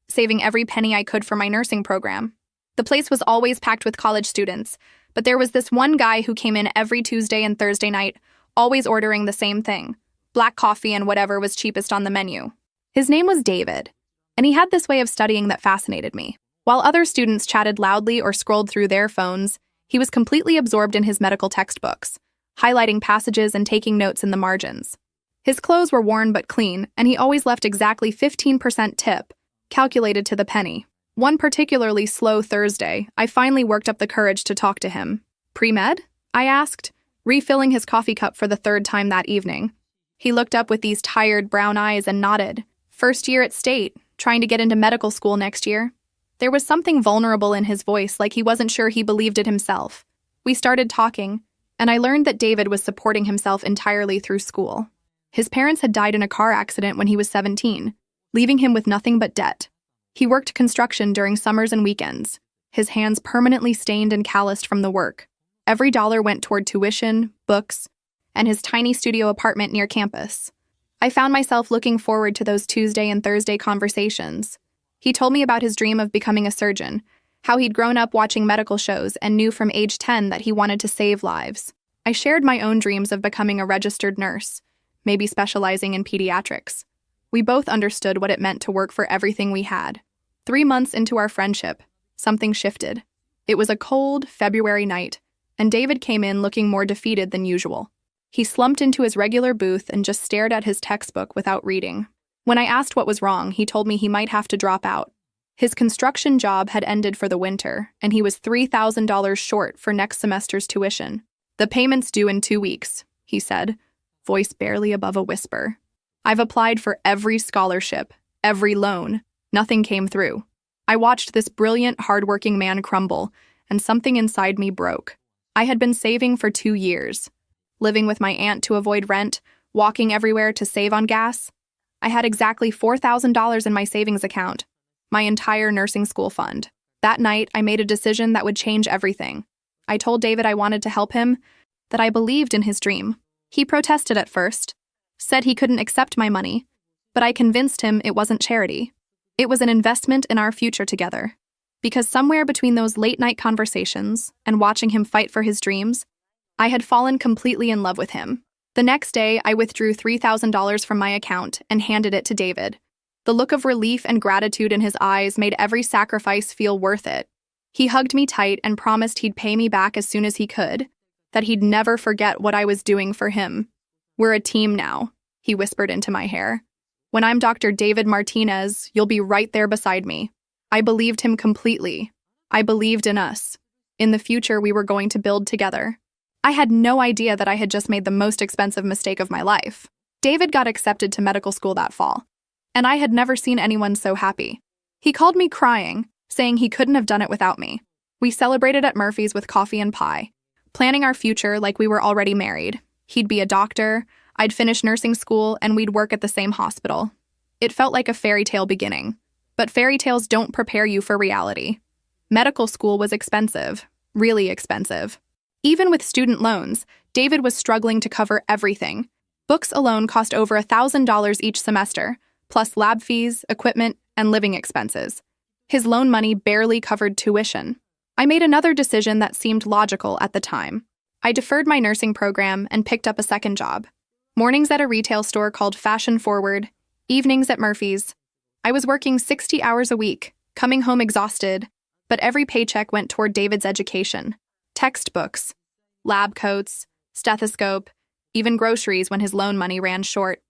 saving every penny I could for my nursing program. The place was always packed with college students, but there was this one guy who came in every Tuesday and Thursday night, always ordering the same thing, black coffee and whatever was cheapest on the menu. His name was David, and he had this way of studying that fascinated me. While other students chatted loudly or scrolled through their phones, he was completely absorbed in his medical textbooks, highlighting passages and taking notes in the margins. His clothes were worn but clean, and he always left exactly 15% tip, calculated to the penny. One particularly slow Thursday, I finally worked up the courage to talk to him. "Pre-med?" I asked, refilling his coffee cup for the third time that evening. He looked up with these tired brown eyes and nodded. "First year at State, trying to get into medical school next year." There was something vulnerable in his voice, like he wasn't sure he believed it himself. We started talking, and I learned that David was supporting himself entirely through school. His parents had died in a car accident when he was 17, leaving him with nothing but debt. He worked construction during summers and weekends, his hands permanently stained and calloused from the work. Every dollar went toward tuition, books, and his tiny studio apartment near campus. I found myself looking forward to those Tuesday and Thursday conversations. He told me about his dream of becoming a surgeon, how he'd grown up watching medical shows and knew from age 10 that he wanted to save lives. I shared my own dreams of becoming a registered nurse, maybe specializing in pediatrics. We both understood what it meant to work for everything we had. 3 months into our friendship, something shifted. It was a cold February night, and David came in looking more defeated than usual. He slumped into his regular booth and just stared at his textbook without reading. When I asked what was wrong, he told me he might have to drop out. His construction job had ended for the winter, and he was $3,000 short for next semester's tuition. "The payment's due in 2 weeks," he said, voice barely above a whisper. "I've applied for every scholarship, every loan. Nothing came through." I watched this brilliant, hardworking man crumble, and something inside me broke. I had been saving for 2 years, living with my aunt to avoid rent, walking everywhere to save on gas. I had exactly $4,000 in my savings account, my entire nursing school fund. That night, I made a decision that would change everything. I told David I wanted to help him, that I believed in his dream. He protested at first, said he couldn't accept my money, but I convinced him it wasn't charity. It was an investment in our future together. Because somewhere between those late-night conversations and watching him fight for his dreams, I had fallen completely in love with him. The next day, I withdrew $3,000 from my account and handed it to David. The look of relief and gratitude in his eyes made every sacrifice feel worth it. He hugged me tight and promised he'd pay me back as soon as he could, that he'd never forget what I was doing for him. "We're a team now," he whispered into my hair. "When I'm Dr. David Martinez, you'll be right there beside me." I believed him completely. I believed in us. In the future, we were going to build together. I had no idea that I had just made the most expensive mistake of my life. David got accepted to medical school that fall, and I had never seen anyone so happy. He called me crying, saying he couldn't have done it without me. We celebrated at Murphy's with coffee and pie, planning our future like we were already married. He'd be a doctor, I'd finish nursing school, and we'd work at the same hospital. It felt like a fairy tale beginning, but fairy tales don't prepare you for reality. Medical school was expensive, really expensive. Even with student loans, David was struggling to cover everything. Books alone cost over $1,000 each semester, plus lab fees, equipment, and living expenses. His loan money barely covered tuition. I made another decision that seemed logical at the time. I deferred my nursing program and picked up a second job. Mornings at a retail store called Fashion Forward, evenings at Murphy's. I was working 60 hours a week, coming home exhausted, but every paycheck went toward David's education. Textbooks, lab coats, stethoscope, even groceries when his loan money ran short.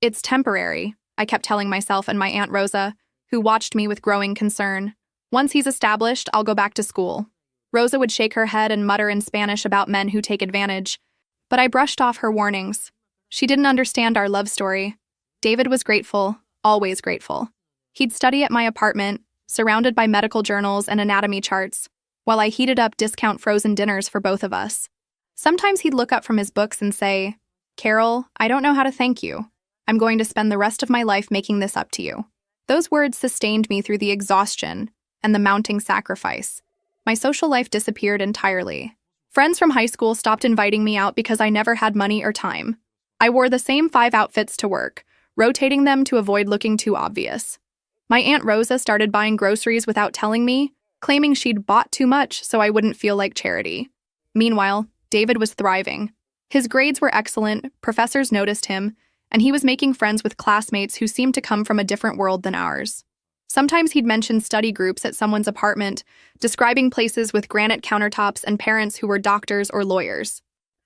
"It's temporary," I kept telling myself and my Aunt Rosa, who watched me with growing concern. "Once he's established, I'll go back to school." Rosa would shake her head and mutter in Spanish about men who take advantage, but I brushed off her warnings. She didn't understand our love story. David was grateful, always grateful. He'd study at my apartment, surrounded by medical journals and anatomy charts, while I heated up discount frozen dinners for both of us. Sometimes he'd look up from his books and say, "Carol, I don't know how to thank you. I'm going to spend the rest of my life making this up to you." Those words sustained me through the exhaustion and the mounting sacrifice. My social life disappeared entirely. Friends from high school stopped inviting me out because I never had money or time. I wore the same 5 outfits to work, rotating them to avoid looking too obvious. My Aunt Rosa started buying groceries without telling me, claiming she'd bought too much so I wouldn't feel like charity. Meanwhile, David was thriving. His grades were excellent, professors noticed him, and he was making friends with classmates who seemed to come from a different world than ours. Sometimes he'd mention study groups at someone's apartment, describing places with granite countertops and parents who were doctors or lawyers.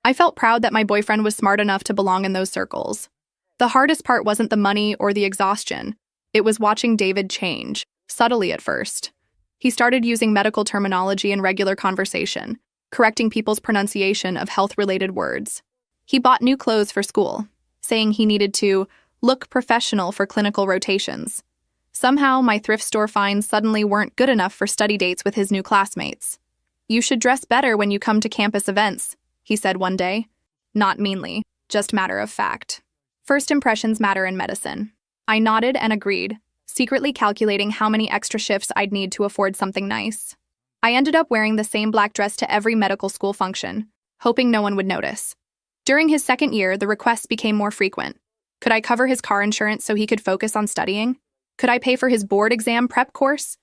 I felt proud that my boyfriend was smart enough to belong in those circles. The hardest part wasn't the money or the exhaustion. It was watching David change, subtly at first. He started using medical terminology in regular conversation, correcting people's pronunciation of health-related words. He bought new clothes for school, saying he needed to look professional for clinical rotations. Somehow, my thrift store finds suddenly weren't good enough for study dates with his new classmates. "You should dress better when you come to campus events," he said one day. Not meanly, just matter of fact. First impressions matter in medicine. I nodded and agreed, secretly calculating how many extra shifts I'd need to afford something nice. I ended up wearing the same black dress to every medical school function, hoping no one would notice. During his second year, the requests became more frequent. Could I cover his car insurance so he could focus on studying? Could I pay for his board exam prep course?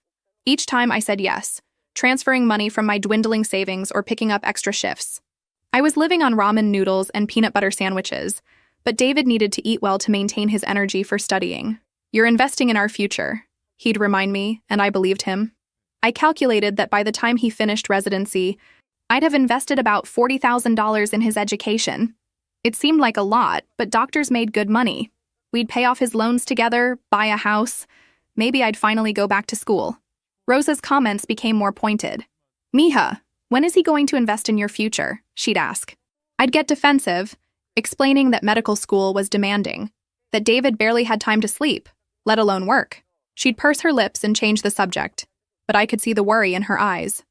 Each time I said yes, transferring money from my dwindling savings or picking up extra shifts. I was living on ramen noodles and peanut butter sandwiches, but David needed to eat well to maintain his energy for studying. "You're investing in our future," he'd remind me, and I believed him. I calculated that by the time he finished residency, I'd have invested about $40,000 in his education. It seemed like a lot, but doctors made good money. We'd pay off his loans together, buy a house. Maybe I'd finally go back to school. Rosa's comments became more pointed. "Mija, when is he going to invest in your future?" she'd ask. I'd get defensive, explaining that medical school was demanding, that David barely had time to sleep, let alone work. She'd purse her lips and change the subject, but I could see the worry in her eyes.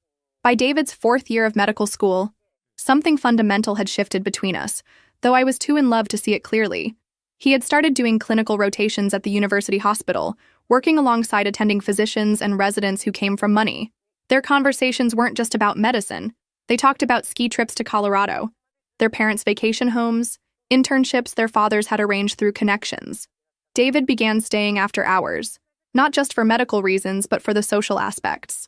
By David's 4th year of medical school, something fundamental had shifted between us, though I was too in love to see it clearly. He had started doing clinical rotations at the university hospital, working alongside attending physicians and residents who came from money. Their conversations weren't just about medicine. They talked about ski trips to Colorado, their parents' vacation homes, internships their fathers had arranged through connections. David began staying after hours, not just for medical reasons, but for the social aspects.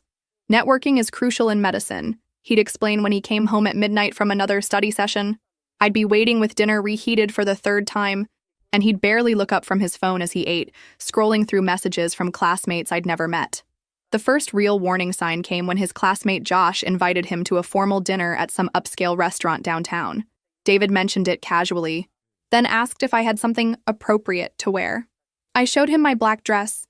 "Networking is crucial in medicine," he'd explain when he came home at midnight from another study session. I'd be waiting with dinner reheated for the 3rd time, and he'd barely look up from his phone as he ate, scrolling through messages from classmates I'd never met. The first real warning sign came when his classmate Josh invited him to a formal dinner at some upscale restaurant downtown. David mentioned it casually, then asked if I had something appropriate to wear. I showed him my black dress,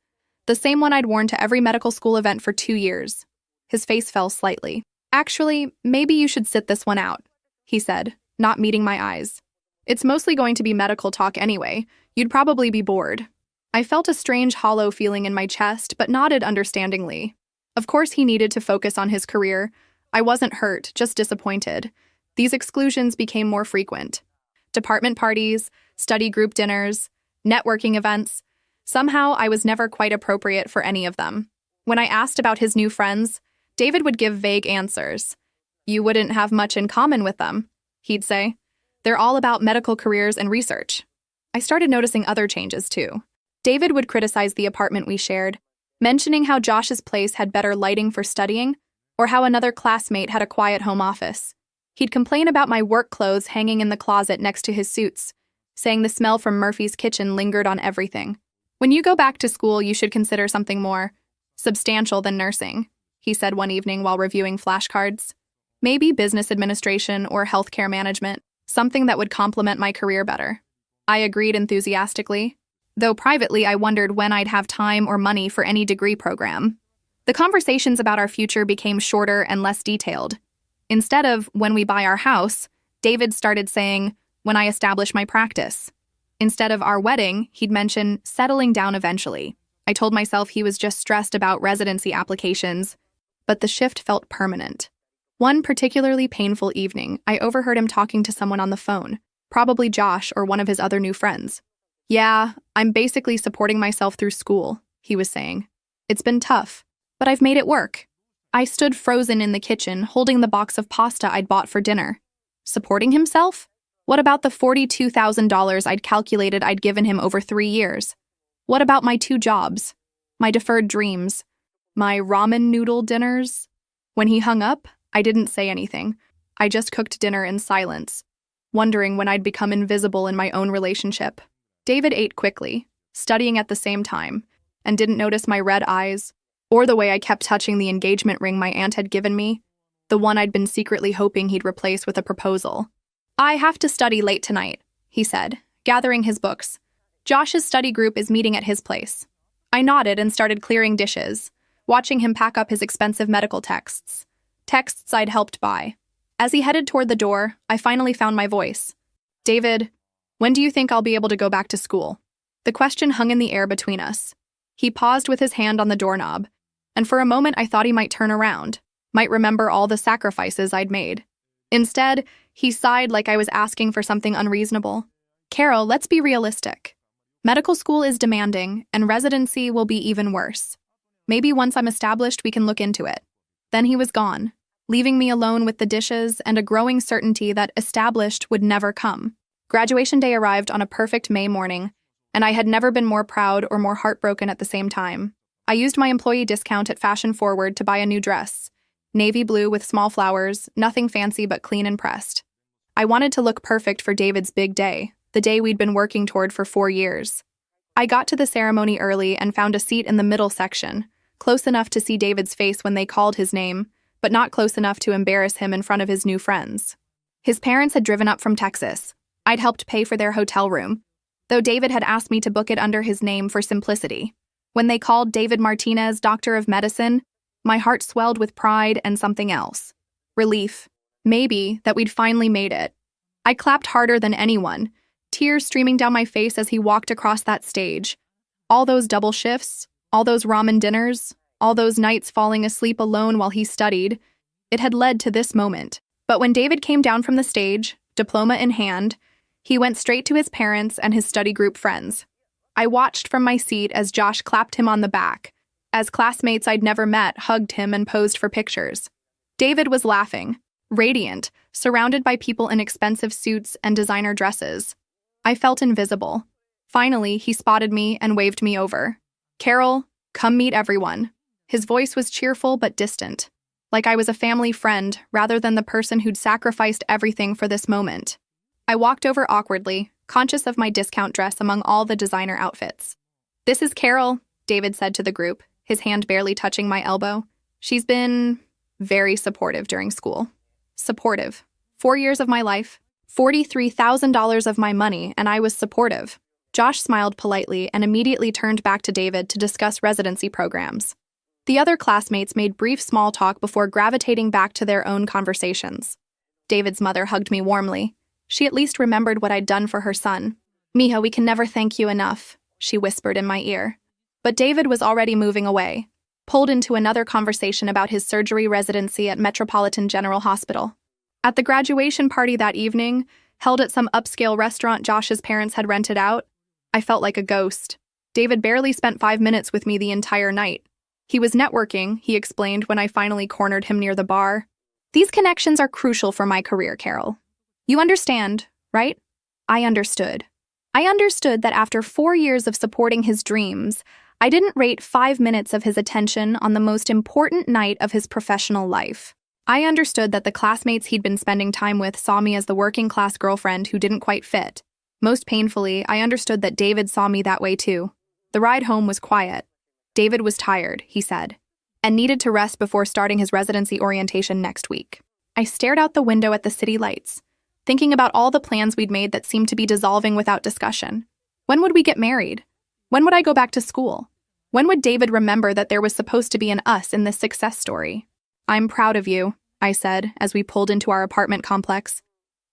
the same one I'd worn to every medical school event for 2 years. His face fell slightly. "Actually, maybe you should sit this one out," he said, not meeting my eyes. "It's mostly going to be medical talk anyway. You'd probably be bored." I felt a strange hollow feeling in my chest, but nodded understandingly. Of course he needed to focus on his career. I wasn't hurt, just disappointed. These exclusions became more frequent. Department parties, study group dinners, networking events. Somehow I was never quite appropriate for any of them. When I asked about his new friends, David would give vague answers. "You wouldn't have much in common with them," he'd say. "They're all about medical careers and research." I started noticing other changes too. David would criticize the apartment we shared, mentioning how Josh's place had better lighting for studying, or how another classmate had a quiet home office. He'd complain about my work clothes hanging in the closet next to his suits, saying the smell from Murphy's kitchen lingered on everything. "When you go back to school, you should consider something more substantial than nursing," he said one evening while reviewing flashcards. "Maybe business administration or healthcare management, something that would complement my career better." I agreed enthusiastically, though privately I wondered when I'd have time or money for any degree program. The conversations about our future became shorter and less detailed. Instead of "when we buy our house," David started saying, "when I establish my practice." Instead of "our wedding," he'd mention "settling down eventually." I told myself he was just stressed about residency applications, but the shift felt permanent. One particularly painful evening, I overheard him talking to someone on the phone, probably Josh or one of his other new friends. "Yeah, I'm basically supporting myself through school," he was saying. "It's been tough, but I've made it work." I stood frozen in the kitchen, holding the box of pasta I'd bought for dinner. Supporting himself? What about the $42,000 I'd calculated I'd given him over 3 years? What about my 2 jobs? My deferred dreams? My ramen noodle dinners? When he hung up, I didn't say anything. I just cooked dinner in silence, wondering when I'd become invisible in my own relationship. David ate quickly, studying at the same time, and didn't notice my red eyes, or the way I kept touching the engagement ring my aunt had given me, the one I'd been secretly hoping he'd replace with a proposal. "I have to study late tonight," he said, gathering his books. "Josh's study group is meeting at his place." I nodded and started clearing dishes, watching him pack up his expensive medical texts. Texts I'd helped buy. As he headed toward the door, I finally found my voice. "David, when do you think I'll be able to go back to school?" The question hung in the air between us. He paused with his hand on the doorknob, and for a moment I thought he might turn around, might remember all the sacrifices I'd made. Instead, he sighed like I was asking for something unreasonable. "Carol, let's be realistic. Medical school is demanding, and residency will be even worse. Maybe once I'm established, we can look into it." Then he was gone, leaving me alone with the dishes and a growing certainty that established would never come. Graduation day arrived on a perfect May morning, and I had never been more proud or more heartbroken at the same time. I used my employee discount at Fashion Forward to buy a new dress. Navy blue with small flowers, nothing fancy but clean and pressed. I wanted to look perfect for David's big day, the day we'd been working toward for 4 years. I got to the ceremony early and found a seat in the middle section, close enough to see David's face when they called his name, but not close enough to embarrass him in front of his new friends. His parents had driven up from Texas. I'd helped pay for their hotel room, though David had asked me to book it under his name for simplicity. When they called David Martinez Doctor of Medicine, my heart swelled with pride and something else. Relief. Maybe that we'd finally made it. I clapped harder than anyone, tears streaming down my face as he walked across that stage. All those double shifts, all those ramen dinners, all those nights falling asleep alone while he studied, it had led to this moment. But when David came down from the stage, diploma in hand, he went straight to his parents and his study group friends. I watched from my seat as Josh clapped him on the back, as classmates I'd never met hugged him and posed for pictures. David was laughing, radiant, surrounded by people in expensive suits and designer dresses. I felt invisible. Finally, he spotted me and waved me over. "Carol, come meet everyone." His voice was cheerful but distant, like I was a family friend rather than the person who'd sacrificed everything for this moment. I walked over awkwardly, conscious of my discount dress among all the designer outfits. "This is Carol," David said to the group, his hand barely touching my elbow. "She's been very supportive during school." Supportive. 4 years of my life, $43,000 of my money, and I was supportive. Josh smiled politely and immediately turned back to David to discuss residency programs. The other classmates made brief small talk before gravitating back to their own conversations. David's mother hugged me warmly. She at least remembered what I'd done for her son. "Mija, we can never thank you enough," she whispered in my ear. But David was already moving away, pulled into another conversation about his surgery residency at Metropolitan General Hospital. At the graduation party that evening, held at some upscale restaurant Josh's parents had rented out, I felt like a ghost. David barely spent 5 minutes with me the entire night. He was networking, he explained when I finally cornered him near the bar. "These connections are crucial for my career, Carol. You understand, right?" I understood. I understood that after 4 years of supporting his dreams, I didn't rate 5 minutes of his attention on the most important night of his professional life. I understood that the classmates he'd been spending time with saw me as the working-class girlfriend who didn't quite fit. Most painfully, I understood that David saw me that way too. The ride home was quiet. David was tired, he said, and needed to rest before starting his residency orientation next week. I stared out the window at the city lights, thinking about all the plans we'd made that seemed to be dissolving without discussion. When would we get married? When would I go back to school? When would David remember that there was supposed to be an us in this success story? "I'm proud of you," I said as we pulled into our apartment complex.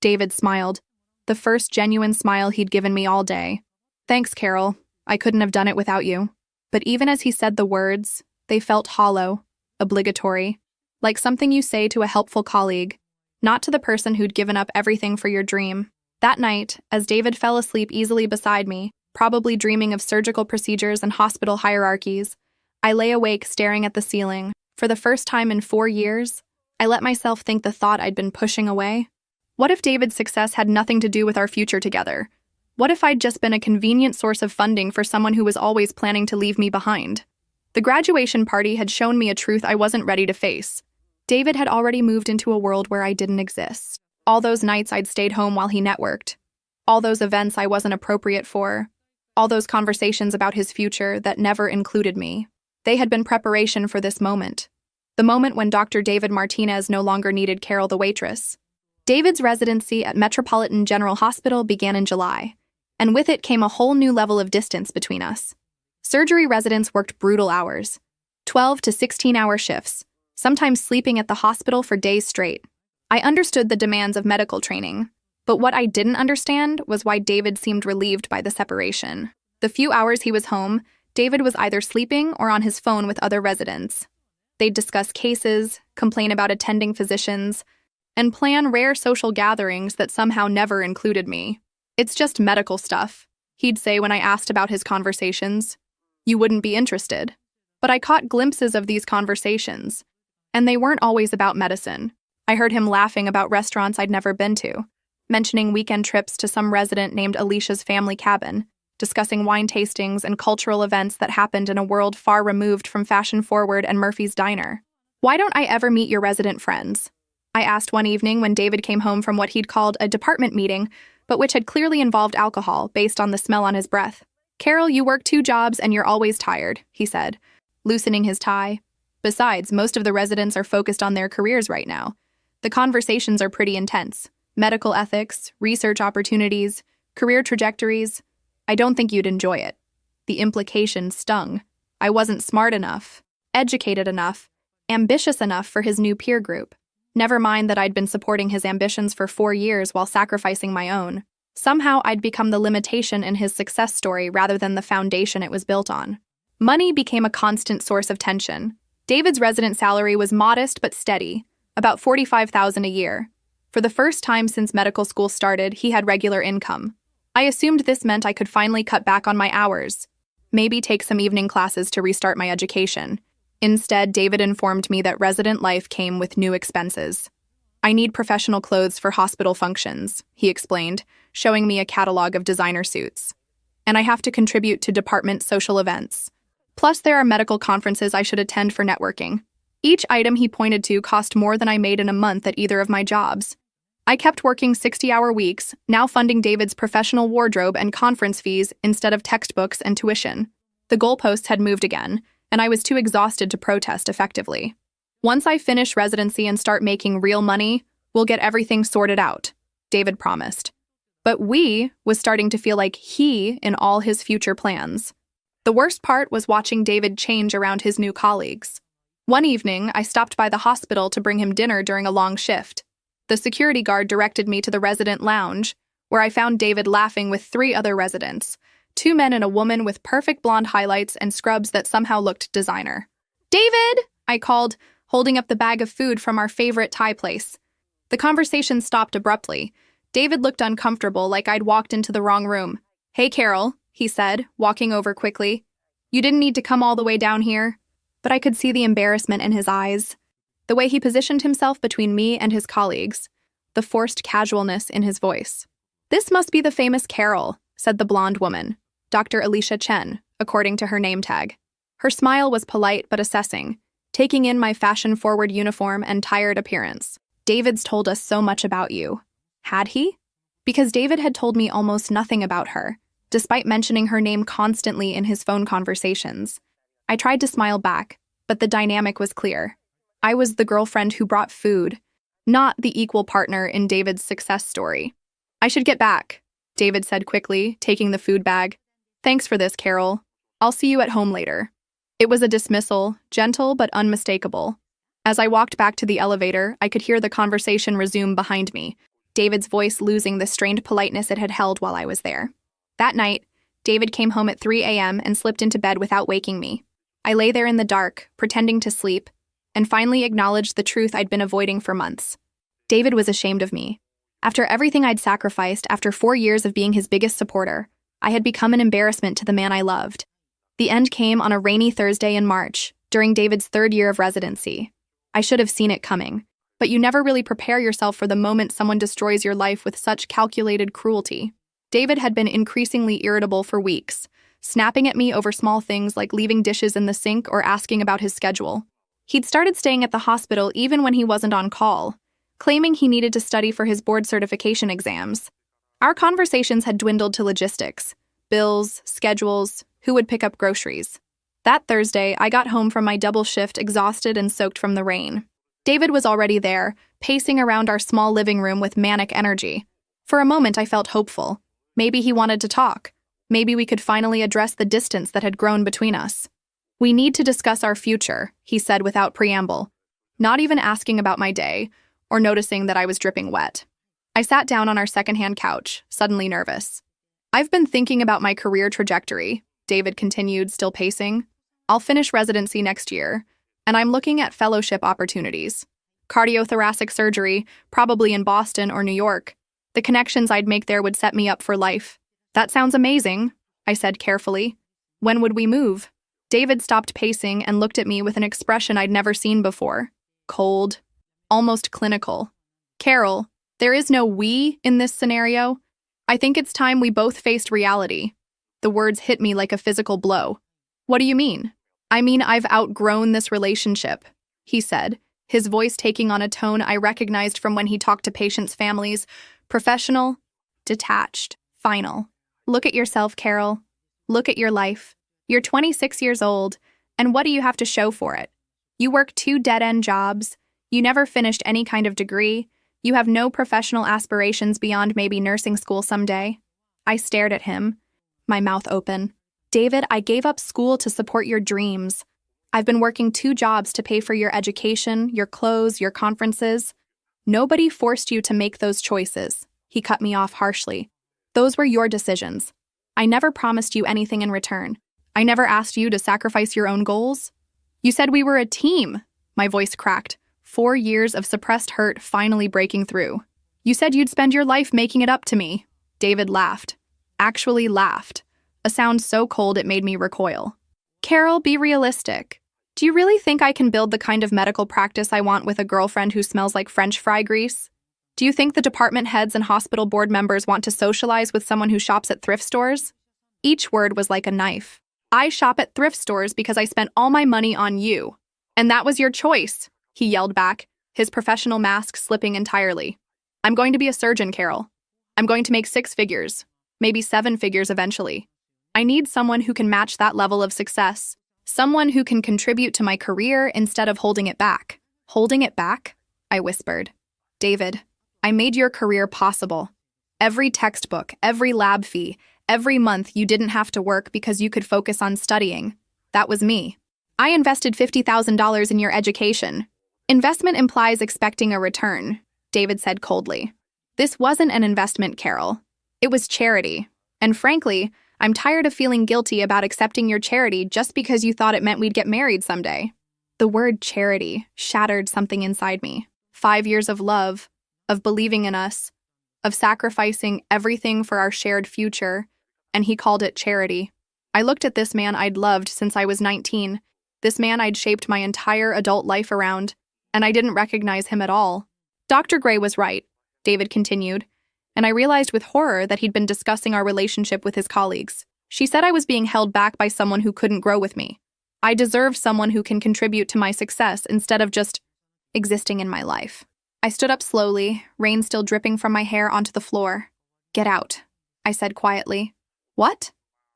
David smiled, the first genuine smile he'd given me all day. "Thanks, Carol. I couldn't have done it without you." But even as he said the words, they felt hollow, obligatory, like something you say to a helpful colleague, not to the person who'd given up everything for your dream. That night, as David fell asleep easily beside me, probably dreaming of surgical procedures and hospital hierarchies, I lay awake staring at the ceiling. For the first time in 4 years, I let myself think the thought I'd been pushing away. What if David's success had nothing to do with our future together? What if I'd just been a convenient source of funding for someone who was always planning to leave me behind? The graduation party had shown me a truth I wasn't ready to face. David had already moved into a world where I didn't exist. All those nights I'd stayed home while he networked. All those events I wasn't appropriate for. All those conversations about his future that never included me. They had been preparation for this moment. The moment when Dr. David Martinez no longer needed Carol the waitress. David's residency at Metropolitan General Hospital began in July, and with it came a whole new level of distance between us. Surgery residents worked brutal hours, 12 to 16-hour shifts, sometimes sleeping at the hospital for days straight. I understood the demands of medical training, but what I didn't understand was why David seemed relieved by the separation. The few hours he was home, David was either sleeping or on his phone with other residents. They'd discuss cases, complain about attending physicians, and plan rare social gatherings that somehow never included me. "It's just medical stuff," he'd say when I asked about his conversations. "You wouldn't be interested." But I caught glimpses of these conversations, and they weren't always about medicine. I heard him laughing about restaurants I'd never been to, mentioning weekend trips to some resident named Alicia's family cabin, discussing wine tastings and cultural events that happened in a world far removed from Fashion Forward and Murphy's Diner. "Why don't I ever meet your resident friends?" I asked one evening when David came home from what he'd called a department meeting, but which had clearly involved alcohol based on the smell on his breath. "Carol, you work 2 jobs and you're always tired," he said, loosening his tie. "Besides, most of the residents are focused on their careers right now. The conversations are pretty intense. Medical ethics, research opportunities, career trajectories. I don't think you'd enjoy it." The implication stung. I wasn't smart enough, educated enough, ambitious enough for his new peer group. Never mind that I'd been supporting his ambitions for 4 years while sacrificing my own. Somehow I'd become the limitation in his success story rather than the foundation it was built on. Money became a constant source of tension. David's resident salary was modest but steady, about $45,000 a year. For the first time since medical school started, he had regular income. I assumed this meant I could finally cut back on my hours, maybe take some evening classes to restart my education. Instead, David informed me that resident life came with new expenses. "I need professional clothes for hospital functions," he explained, showing me a catalog of designer suits. "And I have to contribute to department social events. Plus, there are medical conferences I should attend for networking." Each item he pointed to cost more than I made in a month at either of my jobs. I kept working 60-hour weeks, now funding David's professional wardrobe and conference fees instead of textbooks and tuition. The goalposts had moved again, and I was too exhausted to protest effectively. "Once I finish residency and start making real money, we'll get everything sorted out," David promised. But "we" was starting to feel like he in all his future plans. The worst part was watching David change around his new colleagues. One evening, I stopped by the hospital to bring him dinner during a long shift. The security guard directed me to the resident lounge, where I found David laughing with 3 other residents, 2 men and a woman with perfect blonde highlights and scrubs that somehow looked designer. "David!" I called, holding up the bag of food from our favorite Thai place. The conversation stopped abruptly. David looked uncomfortable, like I'd walked into the wrong room. "Hey, Carol," he said, walking over quickly. "You didn't need to come all the way down here." But I could see the embarrassment in his eyes, the way he positioned himself between me and his colleagues, the forced casualness in his voice. "This must be the famous Carol," said the blonde woman, Dr. Alicia Chen, according to her name tag. Her smile was polite but assessing, taking in my fashion-forward uniform and tired appearance. "David's told us so much about you." Had he? Because David had told me almost nothing about her, despite mentioning her name constantly in his phone conversations. I tried to smile back, but the dynamic was clear. I was the girlfriend who brought food, not the equal partner in David's success story. "I should get back," David said quickly, taking the food bag. "Thanks for this, Carol. I'll see you at home later." It was a dismissal, gentle but unmistakable. As I walked back to the elevator, I could hear the conversation resume behind me, David's voice losing the strained politeness it had held while I was there. That night, David came home at 3 a.m. and slipped into bed without waking me. I lay there in the dark, pretending to sleep, and finally acknowledged the truth I'd been avoiding for months. David was ashamed of me. After everything I'd sacrificed, after 4 years of being his biggest supporter, I had become an embarrassment to the man I loved. The end came on a rainy Thursday in March, during David's 3rd year of residency. I should have seen it coming, but you never really prepare yourself for the moment someone destroys your life with such calculated cruelty. David had been increasingly irritable for weeks, snapping at me over small things like leaving dishes in the sink or asking about his schedule. He'd started staying at the hospital even when he wasn't on call, claiming he needed to study for his board certification exams. Our conversations had dwindled to logistics, bills, schedules, who would pick up groceries. That Thursday, I got home from my double shift exhausted and soaked from the rain. David was already there, pacing around our small living room with manic energy. For a moment, I felt hopeful. Maybe he wanted to talk. Maybe we could finally address the distance that had grown between us. "We need to discuss our future," he said without preamble, not even asking about my day or noticing that I was dripping wet. I sat down on our secondhand couch, suddenly nervous. "I've been thinking about my career trajectory," David continued, still pacing. "I'll finish residency next year, and I'm looking at fellowship opportunities. Cardiothoracic surgery, probably in Boston or New York. The connections I'd make there would set me up for life." "That sounds amazing," I said carefully. "When would we move?" David stopped pacing and looked at me with an expression I'd never seen before. Cold, almost clinical. "Carol, there is no we in this scenario. I think it's time we both faced reality." The words hit me like a physical blow. "What do you mean?" "I mean, I've outgrown this relationship," he said, his voice taking on a tone I recognized from when he talked to patients' families. Professional, detached, final. "Look at yourself, Carol. Look at your life. You're 26 years old, and what do you have to show for it? You work 2 dead-end jobs. You never finished any kind of degree. You have no professional aspirations beyond maybe nursing school someday." I stared at him, my mouth open. "David, I gave up school to support your dreams. I've been working 2 jobs to pay for your education, your clothes, your conferences. Nobody forced you to make those choices." He cut me off harshly. "Those were your decisions. I never promised you anything in return. I never asked you to sacrifice your own goals. You said we were a team." My voice cracked, 4 years of suppressed hurt finally breaking through. "You said you'd spend your life making it up to me." David laughed. Actually laughed. A sound so cold it made me recoil. "Carol, be realistic. Do you really think I can build the kind of medical practice I want with a girlfriend who smells like French fry grease? Do you think the department heads and hospital board members want to socialize with someone who shops at thrift stores?" Each word was like a knife. "I shop at thrift stores because I spent all my money on you. And that was your choice," he yelled back, his professional mask slipping entirely. "I'm going to be a surgeon, Carol. I'm going to make 6 figures, maybe 7 figures eventually. I need someone who can match that level of success. Someone who can contribute to my career instead of holding it back." "Holding it back?" I whispered. "David, I made your career possible. Every textbook, every lab fee, every month you didn't have to work because you could focus on studying. That was me. I invested $50,000 in your education. Investment implies expecting a return," David said coldly. "This wasn't an investment, Carol. It was charity. And frankly, I'm tired of feeling guilty about accepting your charity just because you thought it meant we'd get married someday." The word charity shattered something inside me. 5 years of love, of believing in us, of sacrificing everything for our shared future, and he called it charity. I looked at this man I'd loved since I was 19, this man I'd shaped my entire adult life around, and I didn't recognize him at all. "Dr. Gray was right," David continued, and I realized with horror that he'd been discussing our relationship with his colleagues. "She said I was being held back by someone who couldn't grow with me. I deserve someone who can contribute to my success instead of just existing in my life." I stood up slowly, rain still dripping from my hair onto the floor. "Get out," I said quietly. "What?"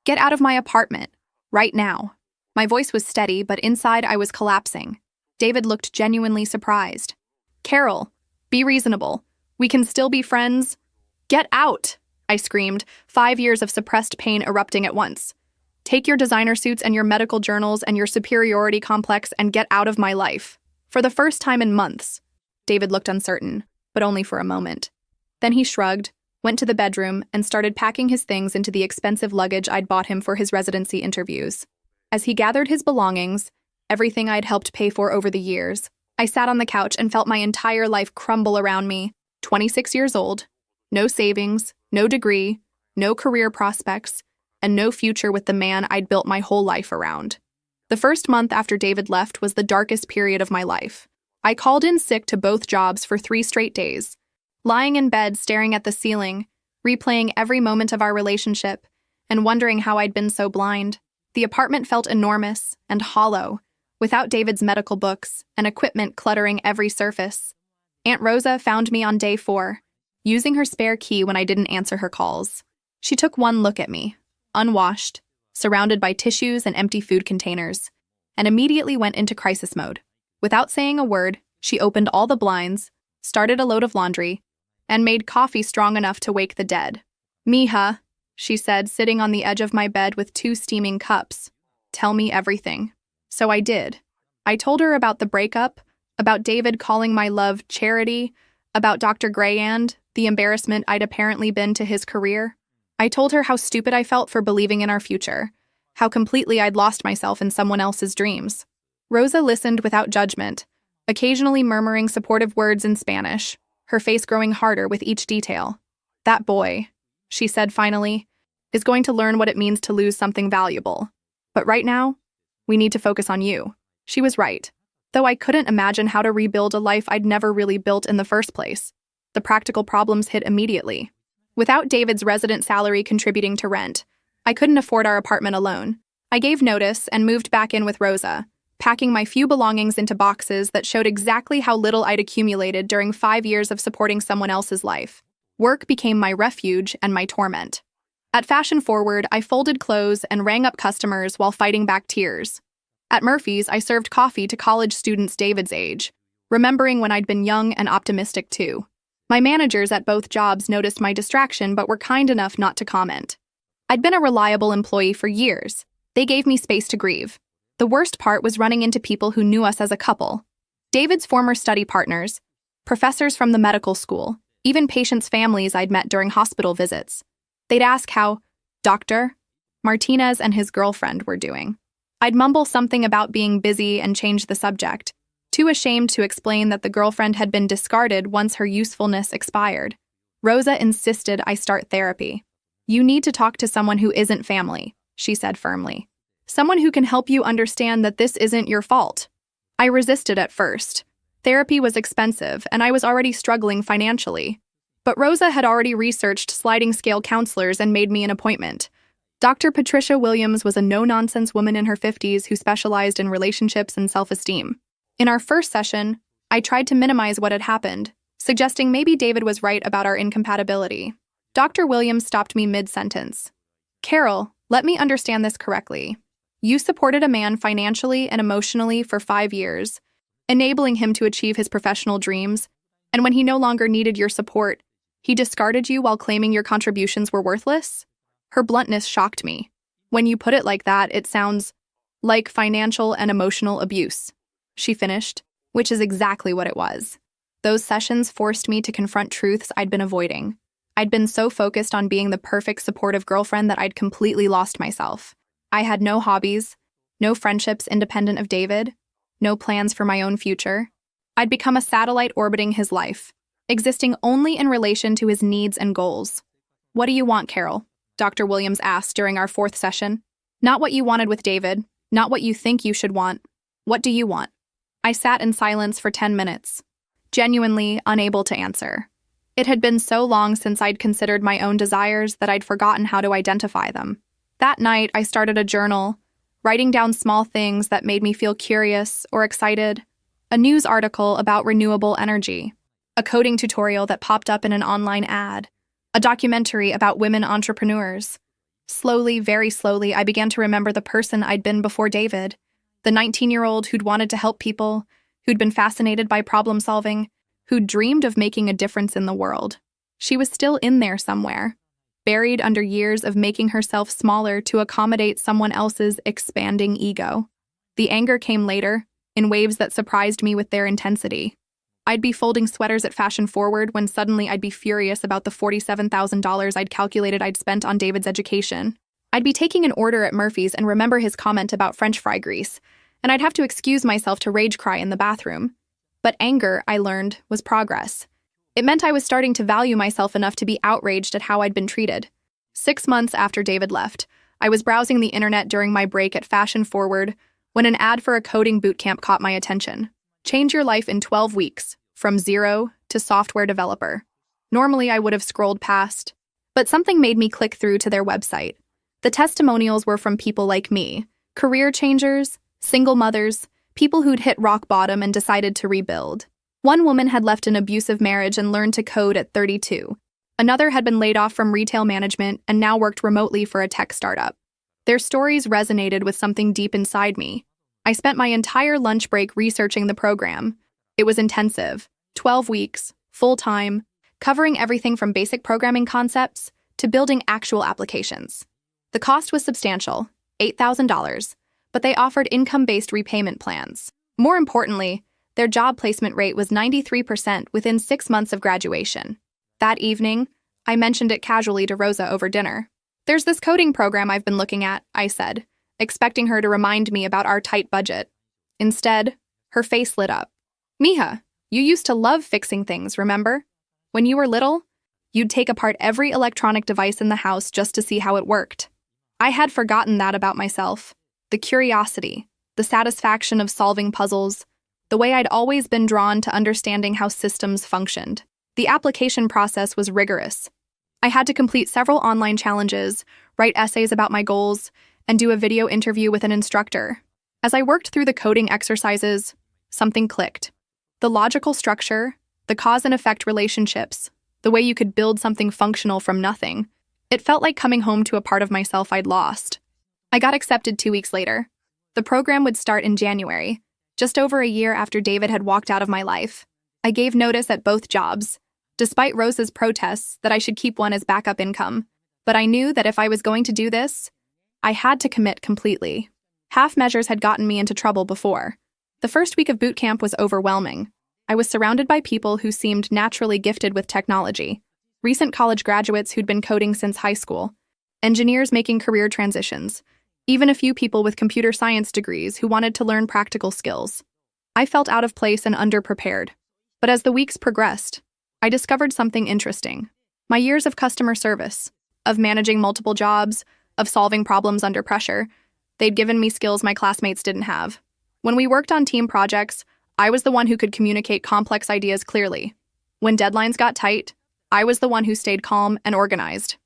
"Get out of my apartment. Right now." My voice was steady, but inside I was collapsing. David looked genuinely surprised. "Carol, be reasonable. We can still be friends." "Get out," I screamed, 5 years of suppressed pain erupting at once. "Take your designer suits and your medical journals and your superiority complex and get out of my life." For the first time in months. David looked uncertain, but only for a moment. Then he shrugged, went to the bedroom, and started packing his things into the expensive luggage I'd bought him for his residency interviews. As he gathered his belongings, everything I'd helped pay for over the years, I sat on the couch and felt my entire life crumble around me. 26 years old, no savings, no degree, no career prospects, and no future with the man I'd built my whole life around. The first month after David left was the darkest period of my life. I called in sick to both jobs for 3 straight days, lying in bed staring at the ceiling, replaying every moment of our relationship, and wondering how I'd been so blind. The apartment felt enormous and hollow, without David's medical books and equipment cluttering every surface. Aunt Rosa found me on day 4, using her spare key when I didn't answer her calls. She took one look at me, unwashed, surrounded by tissues and empty food containers, and immediately went into crisis mode. Without saying a word, she opened all the blinds, started a load of laundry, and made coffee strong enough to wake the dead. "Mija," she said, sitting on the edge of my bed with 2 steaming cups. "Tell me everything." So I did. I told her about the breakup, about David calling my love charity, about Dr. Gray and the embarrassment I'd apparently been to his career. I told her how stupid I felt for believing in our future, how completely I'd lost myself in someone else's dreams. Rosa listened without judgment, occasionally murmuring supportive words in Spanish, her face growing harder with each detail. "That boy," she said finally, "is going to learn what it means to lose something valuable. But right now, we need to focus on you." She was right, though I couldn't imagine how to rebuild a life I'd never really built in the first place. The practical problems hit immediately. Without David's resident salary contributing to rent, I couldn't afford our apartment alone. I gave notice and moved back in with Rosa, packing my few belongings into boxes that showed exactly how little I'd accumulated during 5 years of supporting someone else's life. Work became my refuge and my torment. At Fashion Forward, I folded clothes and rang up customers while fighting back tears. At Murphy's, I served coffee to college students David's age, remembering when I'd been young and optimistic too. My managers at both jobs noticed my distraction but were kind enough not to comment. I'd been a reliable employee for years. They gave me space to grieve. The worst part was running into people who knew us as a couple. David's former study partners, professors from the medical school, even patients' families I'd met during hospital visits. They'd ask how Dr. Martinez and his girlfriend were doing. I'd mumble something about being busy and change the subject, too ashamed to explain that the girlfriend had been discarded once her usefulness expired. Rosa insisted I start therapy. "You need to talk to someone who isn't family," she said firmly. "Someone who can help you understand that this isn't your fault." I resisted at first. Therapy was expensive, and I was already struggling financially. But Rosa had already researched sliding scale counselors and made me an appointment. Dr. Patricia Williams was a no-nonsense woman in her 50s who specialized in relationships and self-esteem. In our first session, I tried to minimize what had happened, suggesting maybe David was right about our incompatibility. Dr. Williams stopped me mid-sentence. "Carol, let me understand this correctly. You supported a man financially and emotionally for 5 years, enabling him to achieve his professional dreams, and when he no longer needed your support, he discarded you while claiming your contributions were worthless?" Her bluntness shocked me. "When you put it like that, it sounds like financial and emotional abuse," she finished, which is exactly what it was. Those sessions forced me to confront truths I'd been avoiding. I'd been so focused on being the perfect supportive girlfriend that I'd completely lost myself. I had no hobbies, no friendships independent of David, no plans for my own future. I'd become a satellite orbiting his life, existing only in relation to his needs and goals. "What do you want, Carol?" Dr. Williams asked during our 4th session. "Not what you wanted with David, not what you think you should want. What do you want?" I sat in silence for 10 minutes, genuinely unable to answer. It had been so long since I'd considered my own desires that I'd forgotten how to identify them. That night, I started a journal, writing down small things that made me feel curious or excited. A news article about renewable energy, a coding tutorial that popped up in an online ad, a documentary about women entrepreneurs. Slowly, very slowly, I began to remember the person I'd been before David, the 19-year-old who'd wanted to help people, who'd been fascinated by problem-solving, who'd dreamed of making a difference in the world. She was still in there somewhere, buried under years of making herself smaller to accommodate someone else's expanding ego. The anger came later, in waves that surprised me with their intensity. I'd be folding sweaters at Fashion Forward when suddenly I'd be furious about the $47,000 I'd calculated I'd spent on David's education. I'd be taking an order at Murphy's and remember his comment about French fry grease, and I'd have to excuse myself to rage cry in the bathroom. But anger, I learned, was progress. It meant I was starting to value myself enough to be outraged at how I'd been treated. 6 months after David left, I was browsing the internet during my break at Fashion Forward when an ad for a coding bootcamp caught my attention. Change your life in 12 weeks, from zero to software developer. Normally, I would have scrolled past, but something made me click through to their website. The testimonials were from people like me, career changers, single mothers, people who'd hit rock bottom and decided to rebuild. One woman had left an abusive marriage and learned to code at 32. Another had been laid off from retail management and now worked remotely for a tech startup. Their stories resonated with something deep inside me. I spent my entire lunch break researching the program. It was intensive, 12 weeks, full-time, covering everything from basic programming concepts to building actual applications. The cost was substantial, $8,000, but they offered income-based repayment plans. More importantly, their job placement rate was 93% within 6 months of graduation. That evening, I mentioned it casually to Rosa over dinner. "There's this coding program I've been looking at," I said, expecting her to remind me about our tight budget. Instead, her face lit up. "Mija, you used to love fixing things, remember? When you were little, you'd take apart every electronic device in the house just to see how it worked." I had forgotten that about myself. The curiosity, the satisfaction of solving puzzles, the way I'd always been drawn to understanding how systems functioned. The application process was rigorous. I had to complete several online challenges, write essays about my goals, and do a video interview with an instructor. As I worked through the coding exercises, something clicked. The logical structure, the cause and effect relationships, the way you could build something functional from nothing. It felt like coming home to a part of myself I'd lost. I got accepted 2 weeks later. The program would start in January, just over a year after David had walked out of my life. I gave notice at both jobs, despite Rosa's protests that I should keep one as backup income. But I knew that if I was going to do this, I had to commit completely. Half measures had gotten me into trouble before. The first week of boot camp was overwhelming. I was surrounded by people who seemed naturally gifted with technology. Recent college graduates who'd been coding since high school, engineers making career transitions, even a few people with computer science degrees who wanted to learn practical skills. I felt out of place and underprepared. But as the weeks progressed, I discovered something interesting. My years of customer service, of managing multiple jobs, of solving problems under pressure, they'd given me skills my classmates didn't have. When we worked on team projects, I was the one who could communicate complex ideas clearly. When deadlines got tight, I was the one who stayed calm and organized.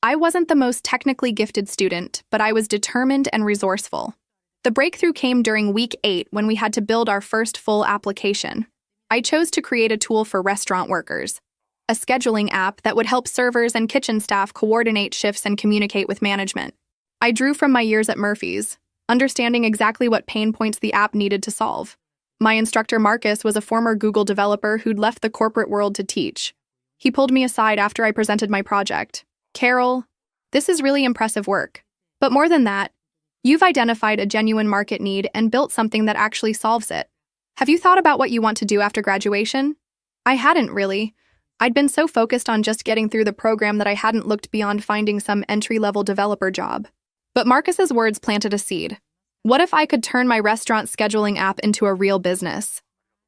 I wasn't the most technically gifted student, but I was determined and resourceful. The breakthrough came during week 8 when we had to build our first full application. I chose to create a tool for restaurant workers, a scheduling app that would help servers and kitchen staff coordinate shifts and communicate with management. I drew from my years at Murphy's, understanding exactly what pain points the app needed to solve. My instructor Marcus was a former Google developer who'd left the corporate world to teach. He pulled me aside after I presented my project. "Carol, this is really impressive work. But more than that, you've identified a genuine market need and built something that actually solves it. Have you thought about what you want to do after graduation?" I hadn't really. I'd been so focused on just getting through the program that I hadn't looked beyond finding some entry-level developer job. But Marcus's words planted a seed. What if I could turn my restaurant scheduling app into a real business?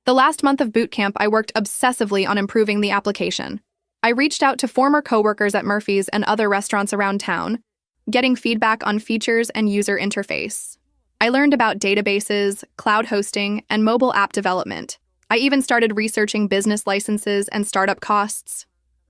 The last month of boot camp, I worked obsessively on improving the application. I reached out to former coworkers at Murphy's and other restaurants around town, getting feedback on features and user interface. I learned about databases, cloud hosting, and mobile app development. I even started researching business licenses and startup costs.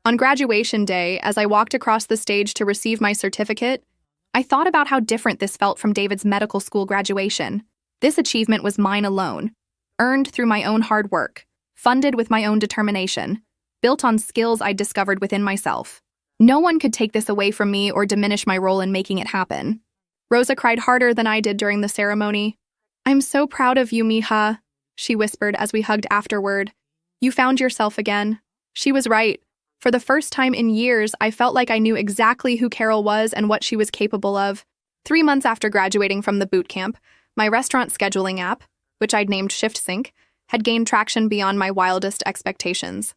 On graduation day, as I walked across the stage to receive my certificate, I thought about how different this felt from David's medical school graduation. This achievement was mine alone, earned through my own hard work, funded with my own determination, built on skills I discovered within myself. No one could take this away from me or diminish my role in making it happen. Rosa cried harder than I did during the ceremony. "I'm so proud of you, Mija," she whispered as we hugged afterward. "You found yourself again." She was right. For the first time in years, I felt like I knew exactly who Carol was and what she was capable of. 3 months after graduating from the boot camp, my restaurant scheduling app, which I'd named ShiftSync, had gained traction beyond my wildest expectations.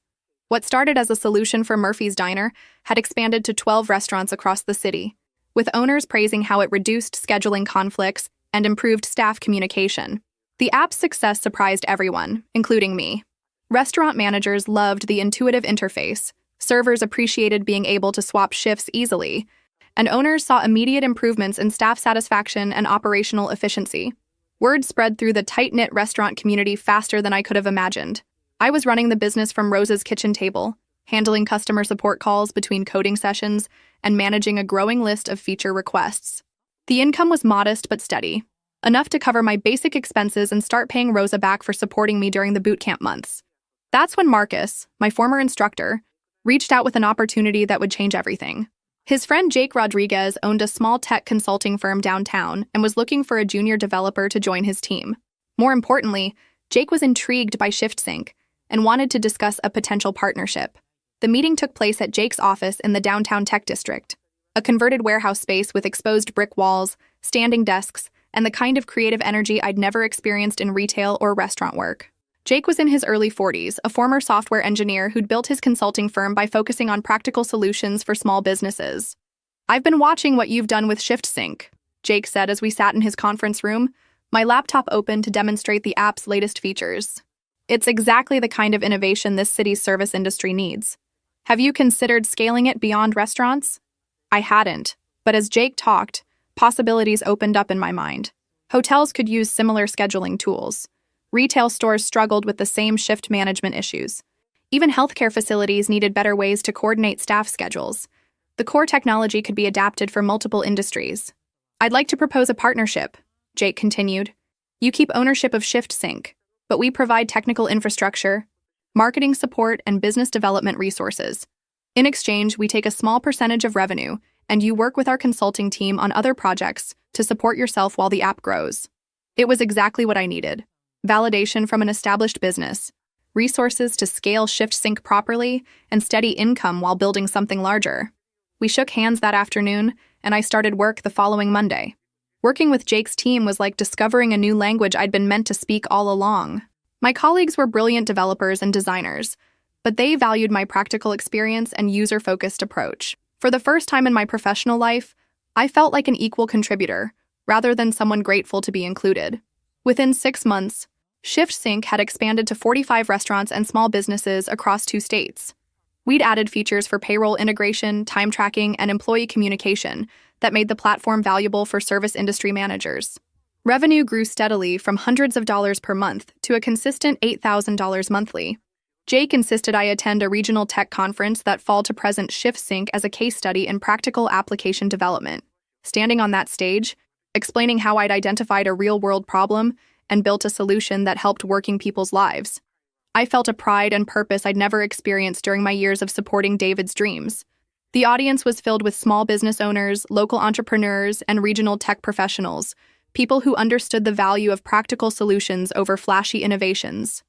What started as a solution for Murphy's Diner had expanded to 12 restaurants across the city, with owners praising how it reduced scheduling conflicts and improved staff communication. The app's success surprised everyone, including me. Restaurant managers loved the intuitive interface, servers appreciated being able to swap shifts easily, and owners saw immediate improvements in staff satisfaction and operational efficiency. Word spread through the tight-knit restaurant community faster than I could have imagined. I was running the business from Rosa's kitchen table, handling customer support calls between coding sessions, and managing a growing list of feature requests. The income was modest but steady, enough to cover my basic expenses and start paying Rosa back for supporting me during the boot camp months. That's when Marcus, my former instructor, reached out with an opportunity that would change everything. His friend Jake Rodriguez owned a small tech consulting firm downtown and was looking for a junior developer to join his team. More importantly, Jake was intrigued by ShiftSync and wanted to discuss a potential partnership. The meeting took place at Jake's office in the downtown tech district, a converted warehouse space with exposed brick walls, standing desks, and the kind of creative energy I'd never experienced in retail or restaurant work. Jake was in his early 40s, a former software engineer who'd built his consulting firm by focusing on practical solutions for small businesses. "I've been watching what you've done with ShiftSync," Jake said as we sat in his conference room, my laptop open to demonstrate the app's latest features. "It's exactly the kind of innovation this city's service industry needs. Have you considered scaling it beyond restaurants?" I hadn't, but as Jake talked, possibilities opened up in my mind. Hotels could use similar scheduling tools. Retail stores struggled with the same shift management issues. Even healthcare facilities needed better ways to coordinate staff schedules. The core technology could be adapted for multiple industries. "I'd like to propose a partnership," Jake continued. "You keep ownership of ShiftSync, but we provide technical infrastructure, marketing support, and business development resources. In exchange, we take a small percentage of revenue, and you work with our consulting team on other projects to support yourself while the app grows." It was exactly what I needed. Validation from an established business, resources to scale ShiftSync properly, and steady income while building something larger. We shook hands that afternoon, and I started work the following Monday. Working with Jake's team was like discovering a new language I'd been meant to speak all along. My colleagues were brilliant developers and designers, but they valued my practical experience and user-focused approach. For the first time in my professional life, I felt like an equal contributor, rather than someone grateful to be included. Within 6 months, ShiftSync had expanded to 45 restaurants and small businesses across 2 states. We'd added features for payroll integration, time tracking, and employee communication that made the platform valuable for service industry managers. Revenue grew steadily from hundreds of dollars per month to a consistent $8,000 monthly. Jake insisted I attend a regional tech conference that fall to present ShiftSync as a case study in practical application development. Standing on that stage, explaining how I'd identified a real-world problem and built a solution that helped working people's lives. I felt a pride and purpose I'd never experienced during my years of supporting David's dreams. The audience was filled with small business owners, local entrepreneurs, and regional tech professionals, people who understood the value of practical solutions over flashy innovations.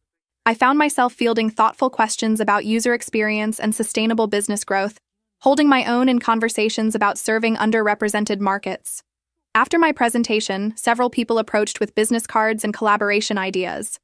I found myself fielding thoughtful questions about user experience and sustainable business growth, holding my own in conversations about serving underrepresented markets. After my presentation, several people approached with business cards and collaboration ideas.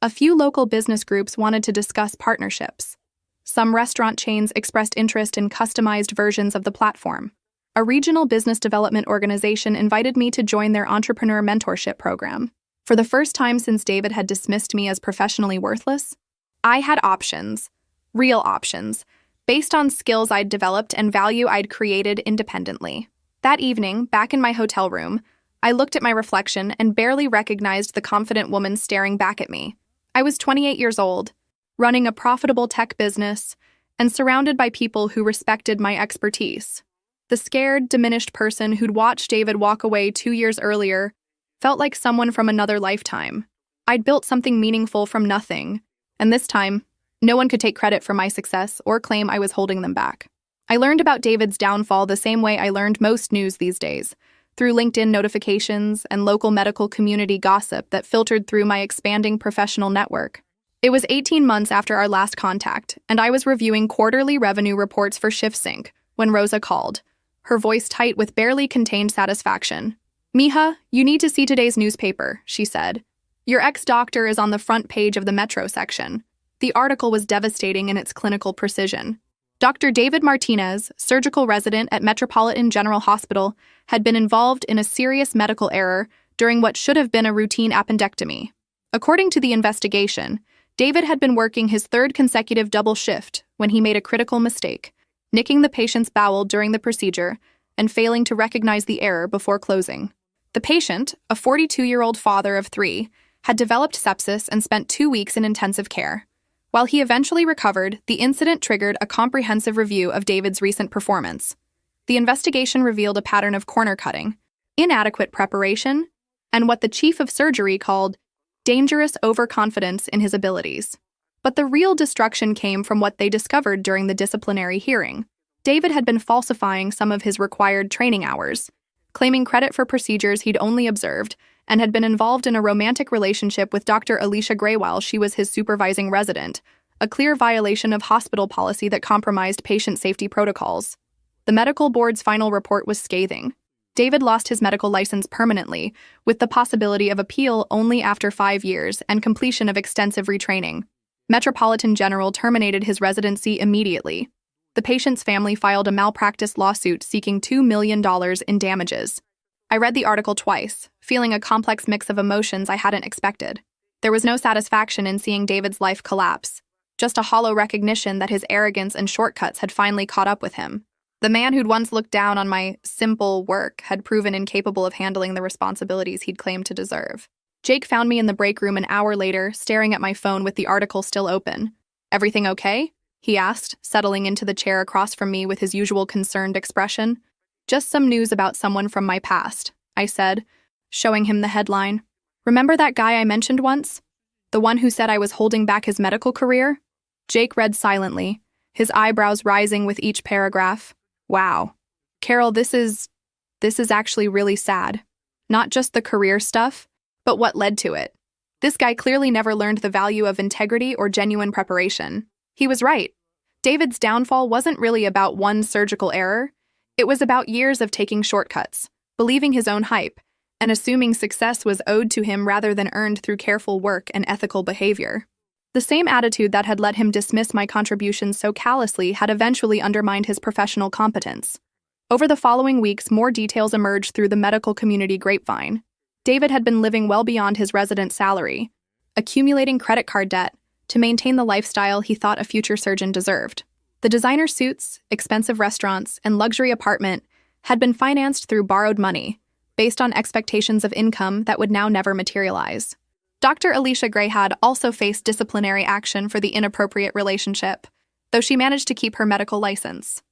A few local business groups wanted to discuss partnerships. Some restaurant chains expressed interest in customized versions of the platform. A regional business development organization invited me to join their entrepreneur mentorship program. For the first time since David had dismissed me as professionally worthless, I had options, real options, based on skills I'd developed and value I'd created independently. That evening, back in my hotel room, I looked at my reflection and barely recognized the confident woman staring back at me. I was 28 years old, running a profitable tech business, and surrounded by people who respected my expertise. The scared, diminished person who'd watched David walk away 2 years earlier felt like someone from another lifetime. I'd built something meaningful from nothing, and this time, no one could take credit for my success or claim I was holding them back. I learned about David's downfall the same way I learned most news these days, through LinkedIn notifications and local medical community gossip that filtered through my expanding professional network. It was 18 months after our last contact, and I was reviewing quarterly revenue reports for ShiftSync when Rosa called, her voice tight with barely contained satisfaction. "Mija, you need to see today's newspaper," she said. "Your ex-doctor is on the front page of the Metro section." The article was devastating in its clinical precision. Dr. David Martinez, surgical resident at Metropolitan General Hospital, had been involved in a serious medical error during what should have been a routine appendectomy. According to the investigation, David had been working his 3rd consecutive double shift when he made a critical mistake, nicking the patient's bowel during the procedure and failing to recognize the error before closing. The patient, a 42-year-old father of 3, had developed sepsis and spent 2 weeks in intensive care. While he eventually recovered, the incident triggered a comprehensive review of David's recent performance. The investigation revealed a pattern of corner cutting, inadequate preparation, and what the chief of surgery called dangerous overconfidence in his abilities. But the real destruction came from what they discovered during the disciplinary hearing. David had been falsifying some of his required training hours, claiming credit for procedures he'd only observed, and had been involved in a romantic relationship with Dr. Alicia Gray while she was his supervising resident, a clear violation of hospital policy that compromised patient safety protocols. The medical board's final report was scathing. David lost his medical license permanently, with the possibility of appeal only after 5 years and completion of extensive retraining. Metropolitan General terminated his residency immediately. The patient's family filed a malpractice lawsuit seeking $2 million in damages. I read the article twice, feeling a complex mix of emotions I hadn't expected. There was no satisfaction in seeing David's life collapse, just a hollow recognition that his arrogance and shortcuts had finally caught up with him. The man who'd once looked down on my simple work had proven incapable of handling the responsibilities he'd claimed to deserve. Jake found me in the break room an hour later, staring at my phone with the article still open. "Everything okay?" he asked, settling into the chair across from me with his usual concerned expression. "Just some news about someone from my past," I said, showing him the headline. "Remember that guy I mentioned once? The one who said I was holding back his medical career?" Jake read silently, his eyebrows rising with each paragraph. "Wow. Carol, this is actually really sad. Not just the career stuff, but what led to it. This guy clearly never learned the value of integrity or genuine preparation." He was right. David's downfall wasn't really about one surgical error. It was about years of taking shortcuts, believing his own hype, and assuming success was owed to him rather than earned through careful work and ethical behavior. The same attitude that had let him dismiss my contributions so callously had eventually undermined his professional competence. Over the following weeks, more details emerged through the medical community grapevine. David had been living well beyond his resident salary, accumulating credit card debt to maintain the lifestyle he thought a future surgeon deserved. The designer suits, expensive restaurants, and luxury apartment had been financed through borrowed money, based on expectations of income that would now never materialize. Dr. Alicia Gray had also faced disciplinary action for the inappropriate relationship, though she managed to keep her medical license.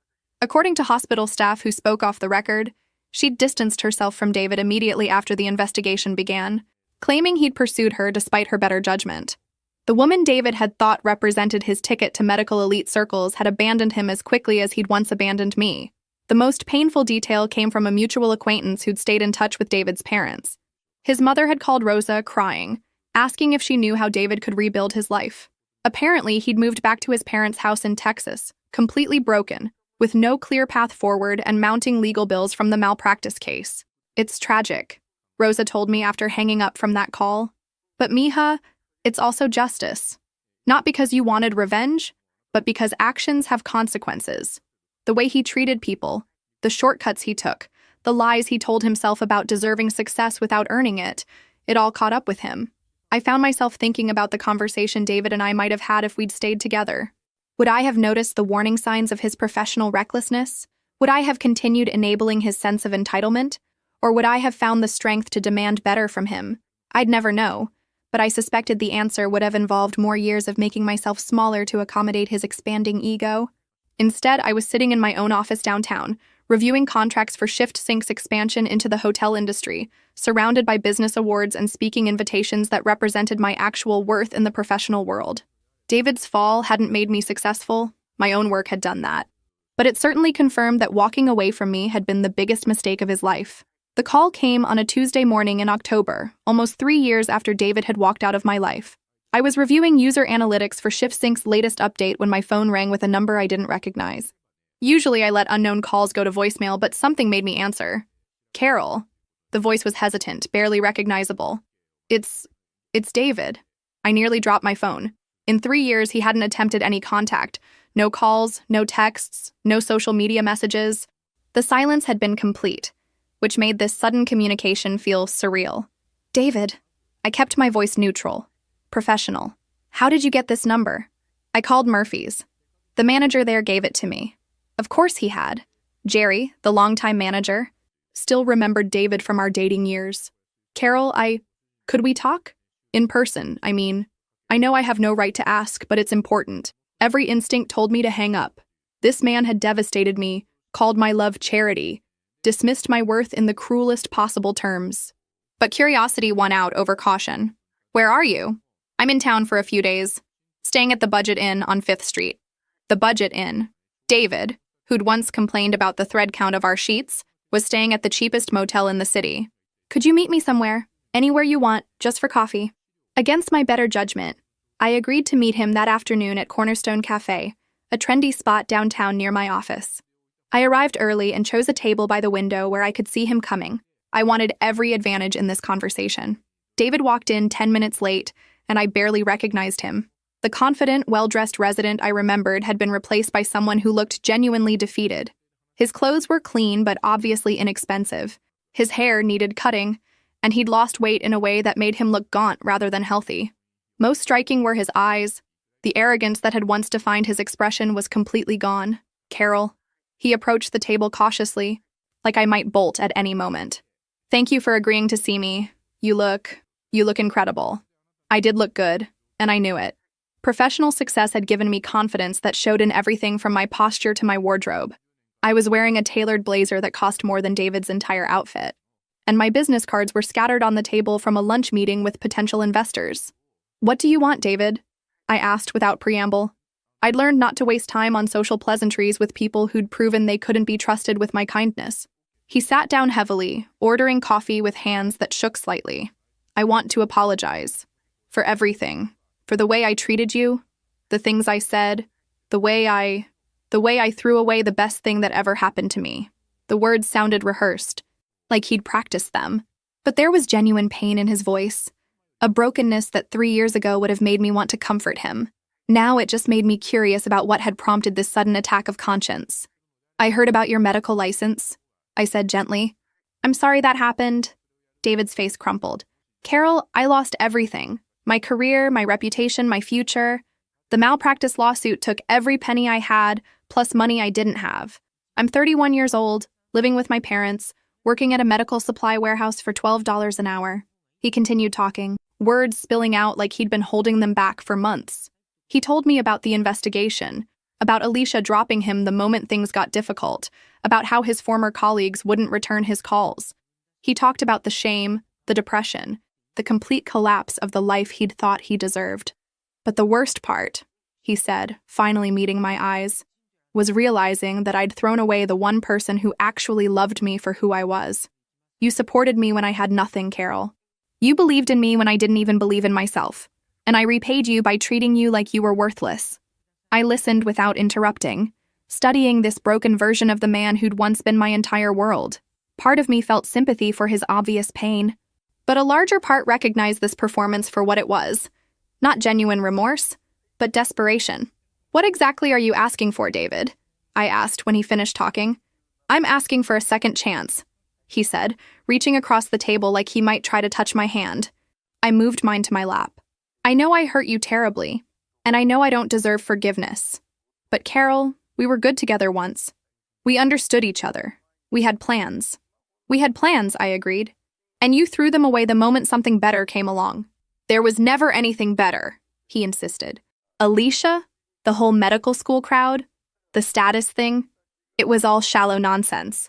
According to hospital staff who spoke off the record, she'd distanced herself from David immediately after the investigation began, claiming he'd pursued her despite her better judgment. The woman David had thought represented his ticket to medical elite circles had abandoned him as quickly as he'd once abandoned me. The most painful detail came from a mutual acquaintance who'd stayed in touch with David's parents. His mother had called Rosa, crying, asking if she knew how David could rebuild his life. Apparently, he'd moved back to his parents' house in Texas, completely broken, with no clear path forward and mounting legal bills from the malpractice case. "It's tragic," Rosa told me after hanging up from that call. "But Mija, it's also justice. Not because you wanted revenge, but because actions have consequences. The way he treated people, the shortcuts he took, the lies he told himself about deserving success without earning it, it all caught up with him." I found myself thinking about the conversation David and I might have had if we'd stayed together. Would I have noticed the warning signs of his professional recklessness? Would I have continued enabling his sense of entitlement? Or would I have found the strength to demand better from him? I'd never know, but I suspected the answer would have involved more years of making myself smaller to accommodate his expanding ego. Instead, I was sitting in my own office downtown, reviewing contracts for ShiftSync's expansion into the hotel industry, surrounded by business awards and speaking invitations that represented my actual worth in the professional world. David's fall hadn't made me successful. My own work had done that. But it certainly confirmed that walking away from me had been the biggest mistake of his life. The call came on a Tuesday morning in October, almost 3 years after David had walked out of my life. I was reviewing user analytics for ShiftSync's latest update when my phone rang with a number I didn't recognize. Usually I let unknown calls go to voicemail, but something made me answer. "Carol." The voice was hesitant, barely recognizable. It's David." I nearly dropped my phone. In 3 years, he hadn't attempted any contact. No calls, no texts, no social media messages. The silence had been complete, which made this sudden communication feel surreal. "David." I kept my voice neutral, professional. "How did you get this number?" I called Murphy's. The manager there gave it to me. Of course he had. Jerry, the longtime manager, still remembered David from our dating years. "Carol, could we talk? In person, I mean. I know I have no right to ask, but it's important." Every instinct told me to hang up. This man had devastated me, called my love charity, dismissed my worth in the cruelest possible terms. But curiosity won out over caution. "Where are you?" "I'm in town for a few days." staying at the Budget Inn on 5th Street. The Budget Inn. David, who'd once complained about the thread count of our sheets, was staying at the cheapest motel in the city. Could you meet me somewhere? Anywhere you want, just for coffee. Against my better judgment, I agreed to meet him that afternoon at Cornerstone Cafe, a trendy spot downtown near my office. I arrived early and chose a table by the window where I could see him coming. I wanted every advantage in this conversation. David walked in 10 minutes late, and I barely recognized him. The confident, well-dressed resident I remembered had been replaced by someone who looked genuinely defeated. His clothes were clean but obviously inexpensive. His hair needed cutting, and he'd lost weight in a way that made him look gaunt rather than healthy. Most striking were his eyes. The arrogance that had once defined his expression was completely gone. Carol. He approached the table cautiously, like I might bolt at any moment. Thank you for agreeing to see me. You look incredible. I did look good, and I knew it. Professional success had given me confidence that showed in everything from my posture to my wardrobe. I was wearing a tailored blazer that cost more than David's entire outfit, and my business cards were scattered on the table from a lunch meeting with potential investors. What do you want, David? I asked without preamble. I'd learned not to waste time on social pleasantries with people who'd proven they couldn't be trusted with my kindness. He sat down heavily, ordering coffee with hands that shook slightly. I want to apologize. For everything. For the way I treated you, the things I said, the way I threw away the best thing that ever happened to me. The words sounded rehearsed, like he'd practiced them. But there was genuine pain in his voice, a brokenness that 3 years ago would have made me want to comfort him. Now it just made me curious about what had prompted this sudden attack of conscience. I heard about your medical license, I said gently. I'm sorry that happened. David's face crumpled. Carol, I lost everything. My career, my reputation, my future. The malpractice lawsuit took every penny I had, plus money I didn't have. I'm 31 years old, living with my parents, working at a medical supply warehouse for $12 an hour. He continued talking, words spilling out like he'd been holding them back for months. He told me about the investigation, about Alicia dropping him the moment things got difficult, about how his former colleagues wouldn't return his calls. He talked about the shame, the depression, the complete collapse of the life he'd thought he deserved. But the worst part, he said, finally meeting my eyes, was realizing that I'd thrown away the one person who actually loved me for who I was. You supported me when I had nothing, Carol. You believed in me when I didn't even believe in myself, and I repaid you by treating you like you were worthless. I listened without interrupting, studying this broken version of the man who'd once been my entire world. Part of me felt sympathy for his obvious pain, but a larger part recognized this performance for what it was. Not genuine remorse, but desperation. What exactly are you asking for, David? I asked when he finished talking. I'm asking for a second chance, he said, reaching across the table like he might try to touch my hand. I moved mine to my lap. I know I hurt you terribly, and I know I don't deserve forgiveness. But Carol, we were good together once. We understood each other. We had plans. We had plans, I agreed. And you threw them away the moment something better came along. There was never anything better, he insisted. Alicia? The whole medical school crowd? The status thing? It was all shallow nonsense.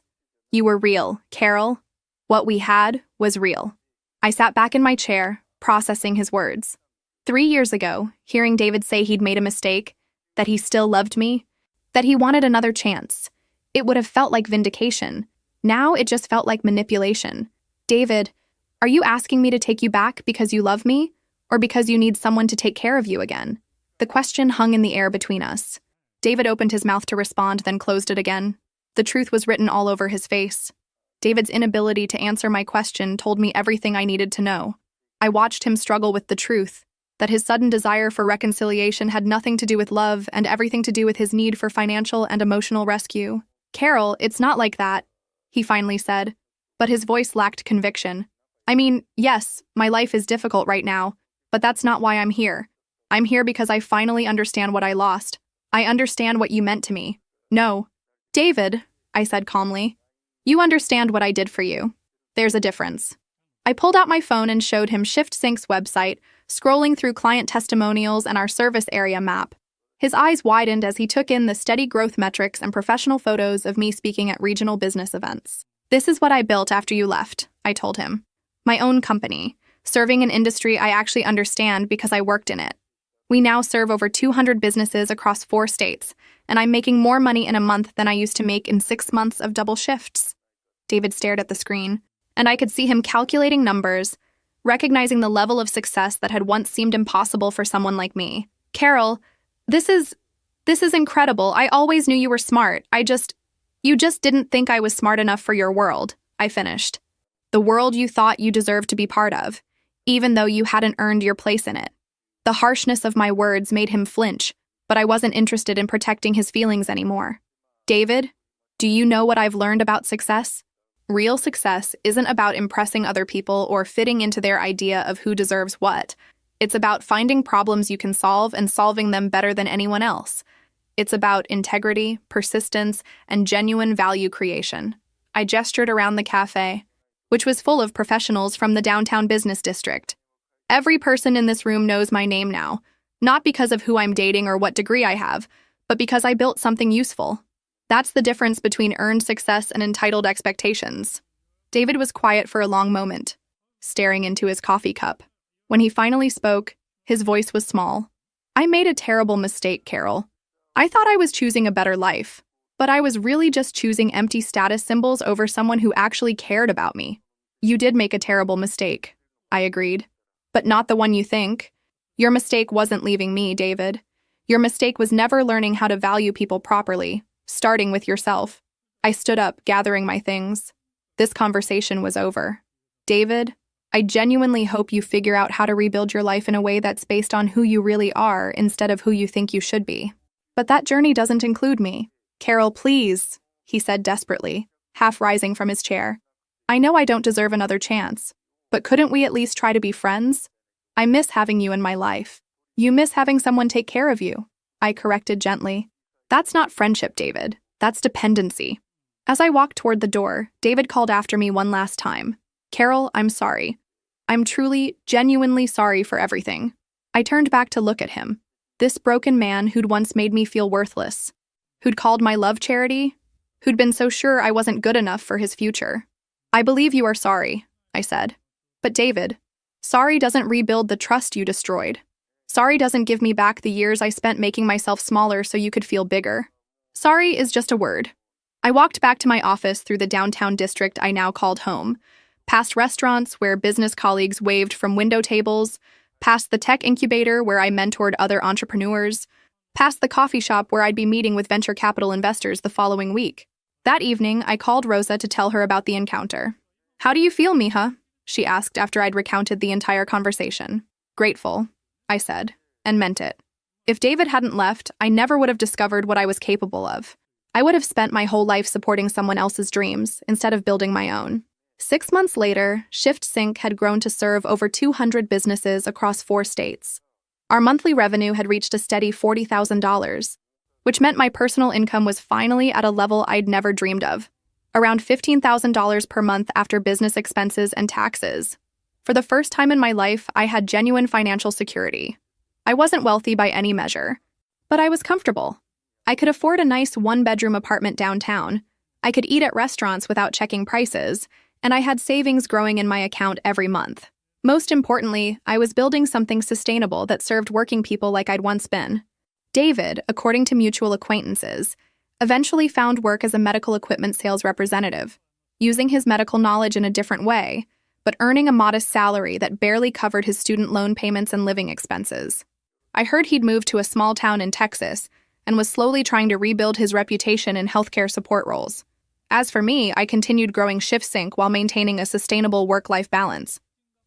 You were real, Carol. What we had was real. I sat back in my chair, processing his words. 3 years ago, hearing David say he'd made a mistake, that he still loved me, that he wanted another chance, it would have felt like vindication. Now it just felt like manipulation. David, are you asking me to take you back because you love me, or because you need someone to take care of you again? The question hung in the air between us. David opened his mouth to respond, then closed it again. The truth was written all over his face. David's inability to answer my question told me everything I needed to know. I watched him struggle with the truth, that his sudden desire for reconciliation had nothing to do with love and everything to do with his need for financial and emotional rescue. Carol, it's not like that, he finally said, but his voice lacked conviction. I mean, yes, my life is difficult right now, but that's not why I'm here. I'm here because I finally understand what I lost. I understand what you meant to me. No. David, I said calmly, you understand what I did for you. There's a difference. I pulled out my phone and showed him ShiftSync's website, scrolling through client testimonials and our service area map. His eyes widened as he took in the steady growth metrics and professional photos of me speaking at regional business events. This is what I built after you left, I told him. My own company, serving an industry I actually understand because I worked in it. We now serve over 200 businesses across 4 states, and I'm making more money in a month than I used to make in 6 months of double shifts. David stared at the screen, and I could see him calculating numbers, recognizing the level of success that had once seemed impossible for someone like me. Carol, this is incredible. I always knew you were smart. You just didn't think I was smart enough for your world, I finished. The world you thought you deserved to be part of, even though you hadn't earned your place in it. The harshness of my words made him flinch, but I wasn't interested in protecting his feelings anymore. David, do you know what I've learned about success? Real success isn't about impressing other people or fitting into their idea of who deserves what. It's about finding problems you can solve and solving them better than anyone else. It's about integrity, persistence, and genuine value creation. I gestured around the cafe, which was full of professionals from the downtown business district. Every person in this room knows my name now, not because of who I'm dating or what degree I have, but because I built something useful. That's the difference between earned success and entitled expectations. David was quiet for a long moment, staring into his coffee cup. When he finally spoke, his voice was small. I made a terrible mistake, Carol. I thought I was choosing a better life, but I was really just choosing empty status symbols over someone who actually cared about me. You did make a terrible mistake, I agreed. But not the one you think. Your mistake wasn't leaving me, David. Your mistake was never learning how to value people properly, starting with yourself. I stood up, gathering my things. This conversation was over. David, I genuinely hope you figure out how to rebuild your life in a way that's based on who you really are instead of who you think you should be. But that journey doesn't include me. Carol, please, he said desperately, half rising from his chair. I know I don't deserve another chance. But couldn't we at least try to be friends? I miss having you in my life. You miss having someone take care of you, I corrected gently. That's not friendship, David. That's dependency. As I walked toward the door, David called after me one last time. Carol, I'm sorry. I'm truly, genuinely sorry for everything. I turned back to look at him. This broken man who'd once made me feel worthless, who'd called my love charity, who'd been so sure I wasn't good enough for his future. I believe you are sorry, I said. But David, sorry doesn't rebuild the trust you destroyed. Sorry doesn't give me back the years I spent making myself smaller so you could feel bigger. Sorry is just a word. I walked back to my office through the downtown district I now called home, past restaurants where business colleagues waved from window tables, past the tech incubator where I mentored other entrepreneurs, past the coffee shop where I'd be meeting with venture capital investors the following week. That evening, I called Rosa to tell her about the encounter. How do you feel, Mija? She asked after I'd recounted the entire conversation. Grateful, I said, and meant it. If David hadn't left, I never would have discovered what I was capable of. I would have spent my whole life supporting someone else's dreams instead of building my own. 6 months later, ShiftSync had grown to serve over 200 businesses across 4 states. Our monthly revenue had reached a steady $40,000, which meant my personal income was finally at a level I'd never dreamed of. Around $15,000 per month after business expenses and taxes. For the first time in my life, I had genuine financial security. I wasn't wealthy by any measure, but I was comfortable. I could afford a nice 1-bedroom apartment downtown. I could eat at restaurants without checking prices, and I had savings growing in my account every month. Most importantly, I was building something sustainable that served working people like I'd once been. David, according to mutual acquaintances, eventually found work as a medical equipment sales representative, using his medical knowledge in a different way, but earning a modest salary that barely covered his student loan payments and living expenses. I heard he'd moved to a small town in Texas and was slowly trying to rebuild his reputation in healthcare support roles. As for me, I continued growing ShiftSync while maintaining a sustainable work-life balance.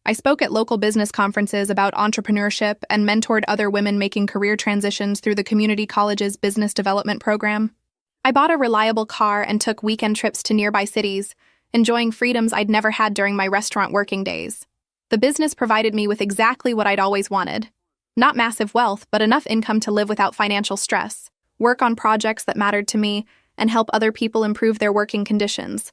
I spoke at local business conferences about entrepreneurship and mentored other women making career transitions through the community college's business development program. I bought a reliable car and took weekend trips to nearby cities, enjoying freedoms I'd never had during my restaurant working days. The business provided me with exactly what I'd always wanted. Not massive wealth, but enough income to live without financial stress, work on projects that mattered to me, and help other people improve their working conditions.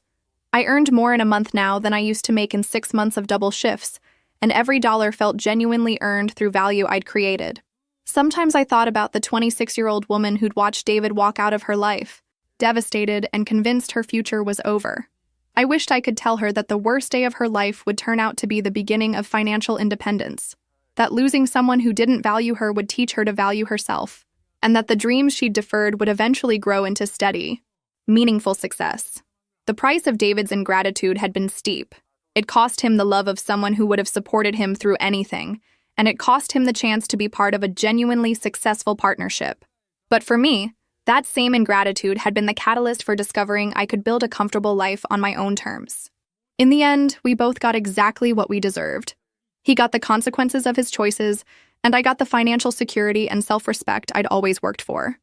I earned more in a month now than I used to make in 6 months of double shifts, and every dollar felt genuinely earned through value I'd created. Sometimes I thought about the 26-year-old woman who'd watched David walk out of her life, devastated and convinced her future was over. I wished I could tell her that the worst day of her life would turn out to be the beginning of financial independence, that losing someone who didn't value her would teach her to value herself, and that the dreams she'd deferred would eventually grow into steady, meaningful success. The price of David's ingratitude had been steep. It cost him the love of someone who would have supported him through anything, and it cost him the chance to be part of a genuinely successful partnership. But for me, that same ingratitude had been the catalyst for discovering I could build a comfortable life on my own terms. In the end, we both got exactly what we deserved. He got the consequences of his choices, and I got the financial security and self-respect I'd always worked for.